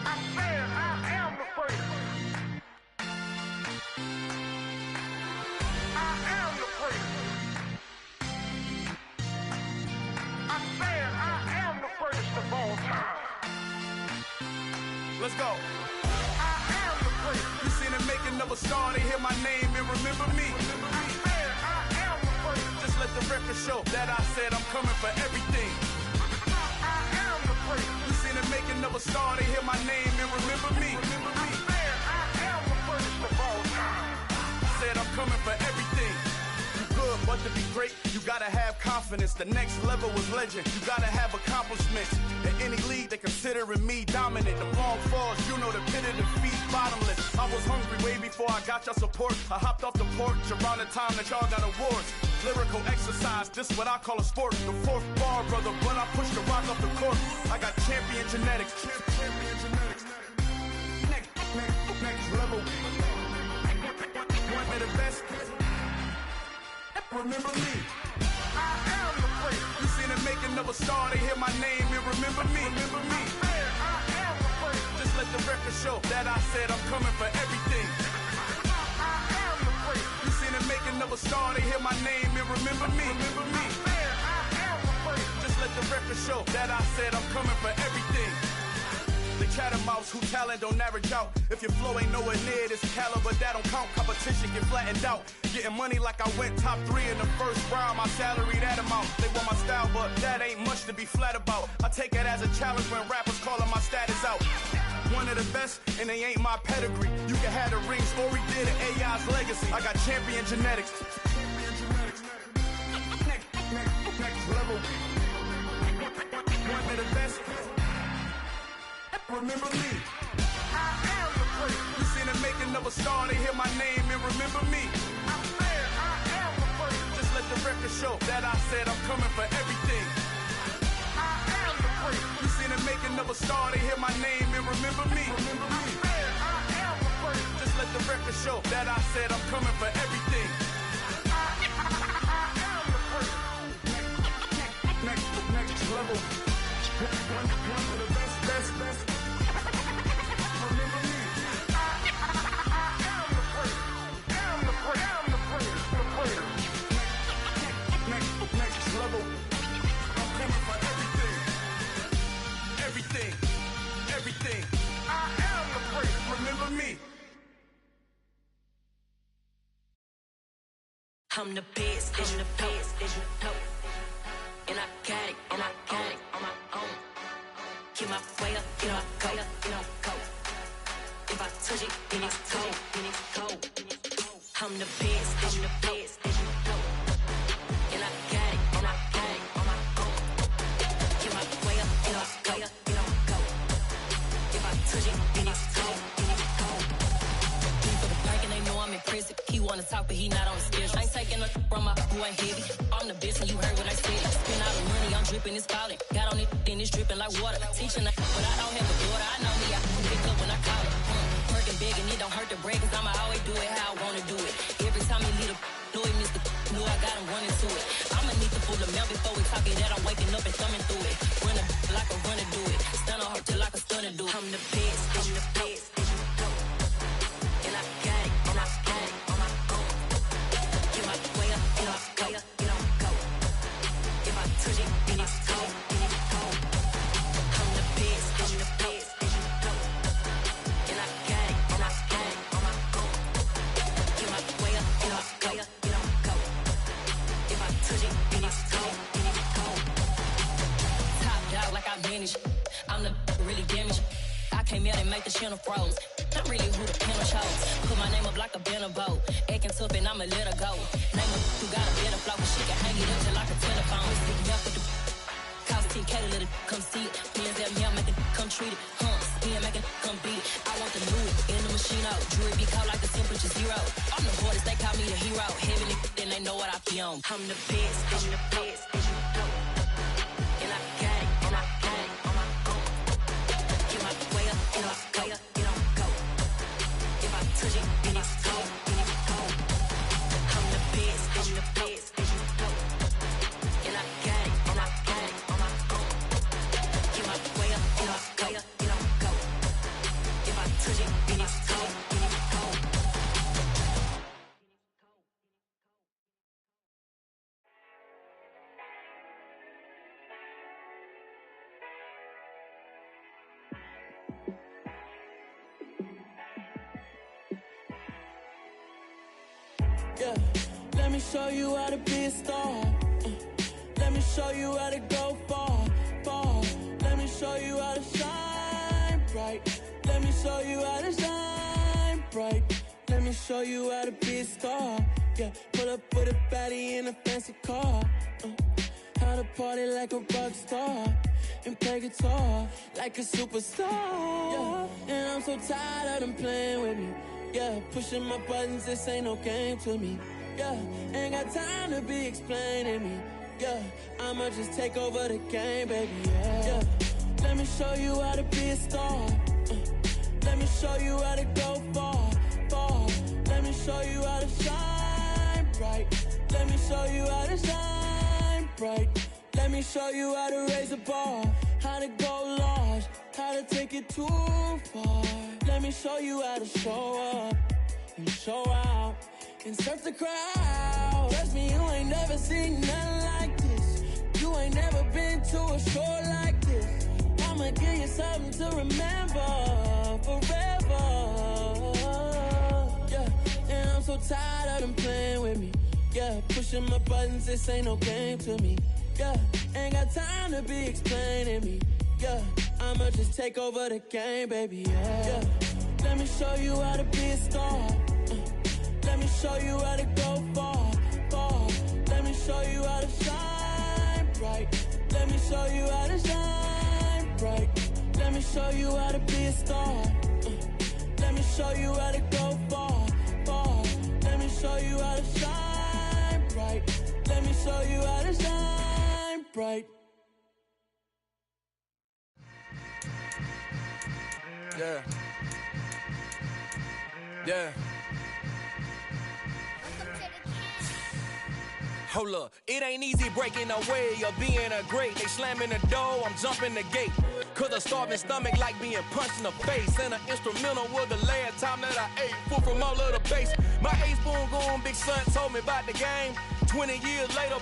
I said I am the freak. I am the freak. I said I am the greatest of all time. Let's go. I am the freak. You seen the making of a star, they hear my name and remember me. I said I am the freak. Just let the record show that I said I'm coming for everything. I am the freak. You seen the making of a star, they hear my name and remember me. I said I am the greatest of all time. Said I'm coming for everything. You good, but to be great, you gotta have confidence. The next level was legend. You gotta have accomplishments. In any league, they considering me dominant. The long falls, you know the pit of defeat, bottomless. I was hungry way before I got your support. I hopped off the porch around the time that y'all got awards. Lyrical exercise, this what I call a sport. The fourth bar, brother, when I push the rock off the court. I got champion genetics. Champion genetics. Next level. One of the best. Remember me. I am the freak. You seen the making of a star, they hear my name and remember me. Remember me. I said I am the freak. Just let the record show that I said I'm coming for everything. I am the freak. You seen the making of a star, they hear my name and remember me. Remember me. I said I am the freak. Just let the record show that I said I'm coming for everything. The catamounts who talent don't average out. If your flow ain't nowhere near this caliber, that don't count. Competition get flattened out. Getting money like I went top 3 in the first round. My salary that amount. They want my style, but that ain't much to be flat about. I take it as a challenge when rappers calling my status out. One of the best, and they ain't my pedigree. You can have the rings, or we did it, AI's legacy. I got champion genetics. Next level. One of the best. Remember me. I am the freak. You seen the making of a star, they hear my name and remember me. I said I am the freak. Just let the record show that I said I'm coming for everything. I am the freak. You seen the making of a star, they hear my name and remember me. Remember me. I said I am the freak. Just let the record show that I said I'm coming for everything. I am the freak. Next level. One of the best. Remember me. I am the freak. I am the freak. I am the freak. The freak. everything, everything. I am the greatest. Remember me. I'm the best, I'm the best, and I got it, and I got it on my own. Get my way up, get my go, go. If I touch it, then it's cold, I'm the best, I'm the best, and I got it, and I got it on my own. Get my way up, get my go. If I touch it, then it's cold, For the bank and they know I'm in prison. He wanna talk, but he not on the schedule. I ain't taking a from my who ain't heavy. I'm the best, and you heard what I said. Spend all the money, I'm dripping, it's falling. Got on it, then it's dripping like water. Teaching, but I don't have a daughter. I know me, I can pick up when I call it. Working big, and it don't hurt to break, cause I'ma always do it how I wanna do it. Every time he lead a know he missed the knew I got him running to it. I'ma need to pull the mail before we talk it that I'm waking up and thumbing through it. Run a like a runner do it. Stun on her till like a stunner do it. I'm the best, I'm the best. And I got it, and I got it on my own. Get my way up, get my go. If I touch it, then it's cold, I'm the best, I'm the best. And I got it, and I got it on my own. Get my way up, get my go. If I touch it, then it's cold, Top dog like I manage. I'm the really damaged. I came out and make the channel froze. I'm really who the piano chose. Put my name up like a banner boat. Acting tough and I'ma let her go. Name her who got a better flow, but she can hang it up till like a telephone. Stick me up with the cost 10K to let it come see it. Hands at me, I make it come treat it. Spin, make it come beat it. I want the new in the machine out. Jewelry be caught like the temperature 0. I'm the hardest, they call me the hero. Heavenly, then they know what I be on. I'm the best, I'm the best. And I got it, and I got it on my own. Get my way up, and I go. If I touch it, then it's cold, I'm the best, I'm the best. And I got it, and I got it on my own. Get my way up, and I go. If I touch it, then it's cold, Yeah, let me show you how to be a star. Let me show you how to go far. Let me show you how to shine bright. Let me show you how to shine bright. Let me show you how to be a star. Yeah, pull up with a baddie in a fancy car. How to party like a rock star and play guitar like a superstar. Yeah, and I'm so tired of them playing with me. Yeah, pushing my buttons, this ain't no game to me. Yeah, ain't got time to be explaining me. Yeah, I'ma just take over the game, baby. Yeah, let me show you how to be a star. Let me show you how to go far. Let me show you how to shine bright. Let me show you how to shine bright. Let me show you how to raise the bar, how to go large, how to take it too far. Let me show you how to show up and show out and surf the crowd. Trust me, you ain't never seen nothing like this. You ain't never been to a show like this. I'ma give you something to remember forever. Yeah, and I'm so tired of them playing with me. Yeah, pushing my buttons, this ain't no game to me. Yeah, ain't got time to be explaining me. Yeah, I'ma just take over the game, baby. Yeah, let me show you how to be a star. Let me show you how to go far. Let me show you how to shine bright. Let me show you how to shine bright. Let me show you how to be a star. Let me show you how to go far. Let me show you how to shine bright. Let me show you how to shine bright. Yeah. Yeah. Hold up, it ain't easy breaking away or being a great. They slamming the door, I'm jumping the gate. Cause a starving stomach like being punched in the face. And an instrumental was the last time that I ate. Full from all of the bass. My ace spoon going, big son told me about the game. 20 years later,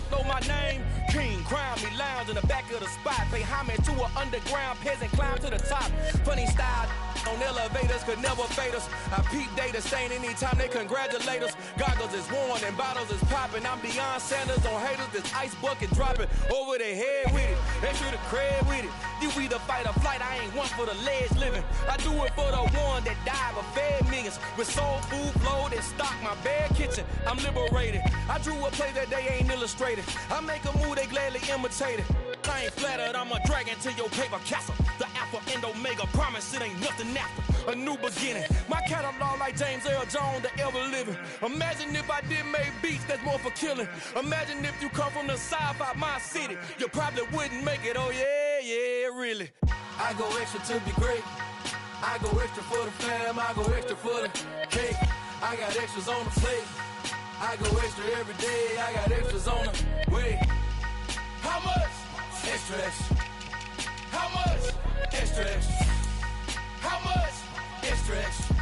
know my name. King, crown me, lounge lounge in the back of the spot. Pay homage to an underground peasant, climb to the top. Funny style on elevators could never fade us. I peep data stain anytime they congratulate us. Goggles is worn and bottles is popping. I'm Deion Sanders on haters, this ice bucket dropping over their head with it. Extra the cred with it. You either fight or flight, I ain't one for the ledge living. I do it for the one that died but fed millions. With soul food flowed and stock my bad kitchen. I'm liberated. I drew a play that they ain't illustrated. I make a move they gladly imitate it. I ain't flattered, I'm a dragon to your paper castle. The Alpha and Omega, promise it ain't nothing after. A new beginning. My catalog like James Earl Jones, the ever living. Imagine if I did make beats that's more for killing. Imagine if you come from the south out my city. You probably wouldn't make it, oh yeah, really. I go extra to be great. I go extra for the fam, I go extra for the cake. I got extras on the plate. I go extra every day, I got extras on the way. How much? Extra, extra. How much? Extra, extra. How much? Extra, extra.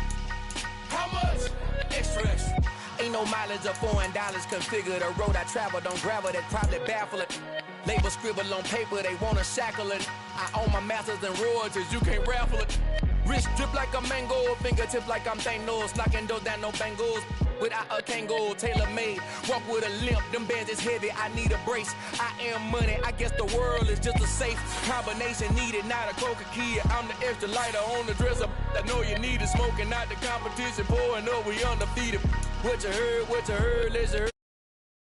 How much? Extra, extra. Ain't no mileage of $4 configure the road I travel. Don't gravel, that probably baffle it. Label scribble on paper, they wanna shackle it. I own my masters and royalties, you can't raffle it. Wrist drip like a mango, fingertip like I'm Thanos. Knocking those down, no bangles. Without a Kango, tailor-made. Walk with a limp, them bands is heavy, I need a brace. I am money, I guess the world is just a safe combination needed, not a coca kid. I'm the extra lighter on the dresser. I know you need it, smoking out the competition, pouring up, we undefeated. What you heard, let's hear.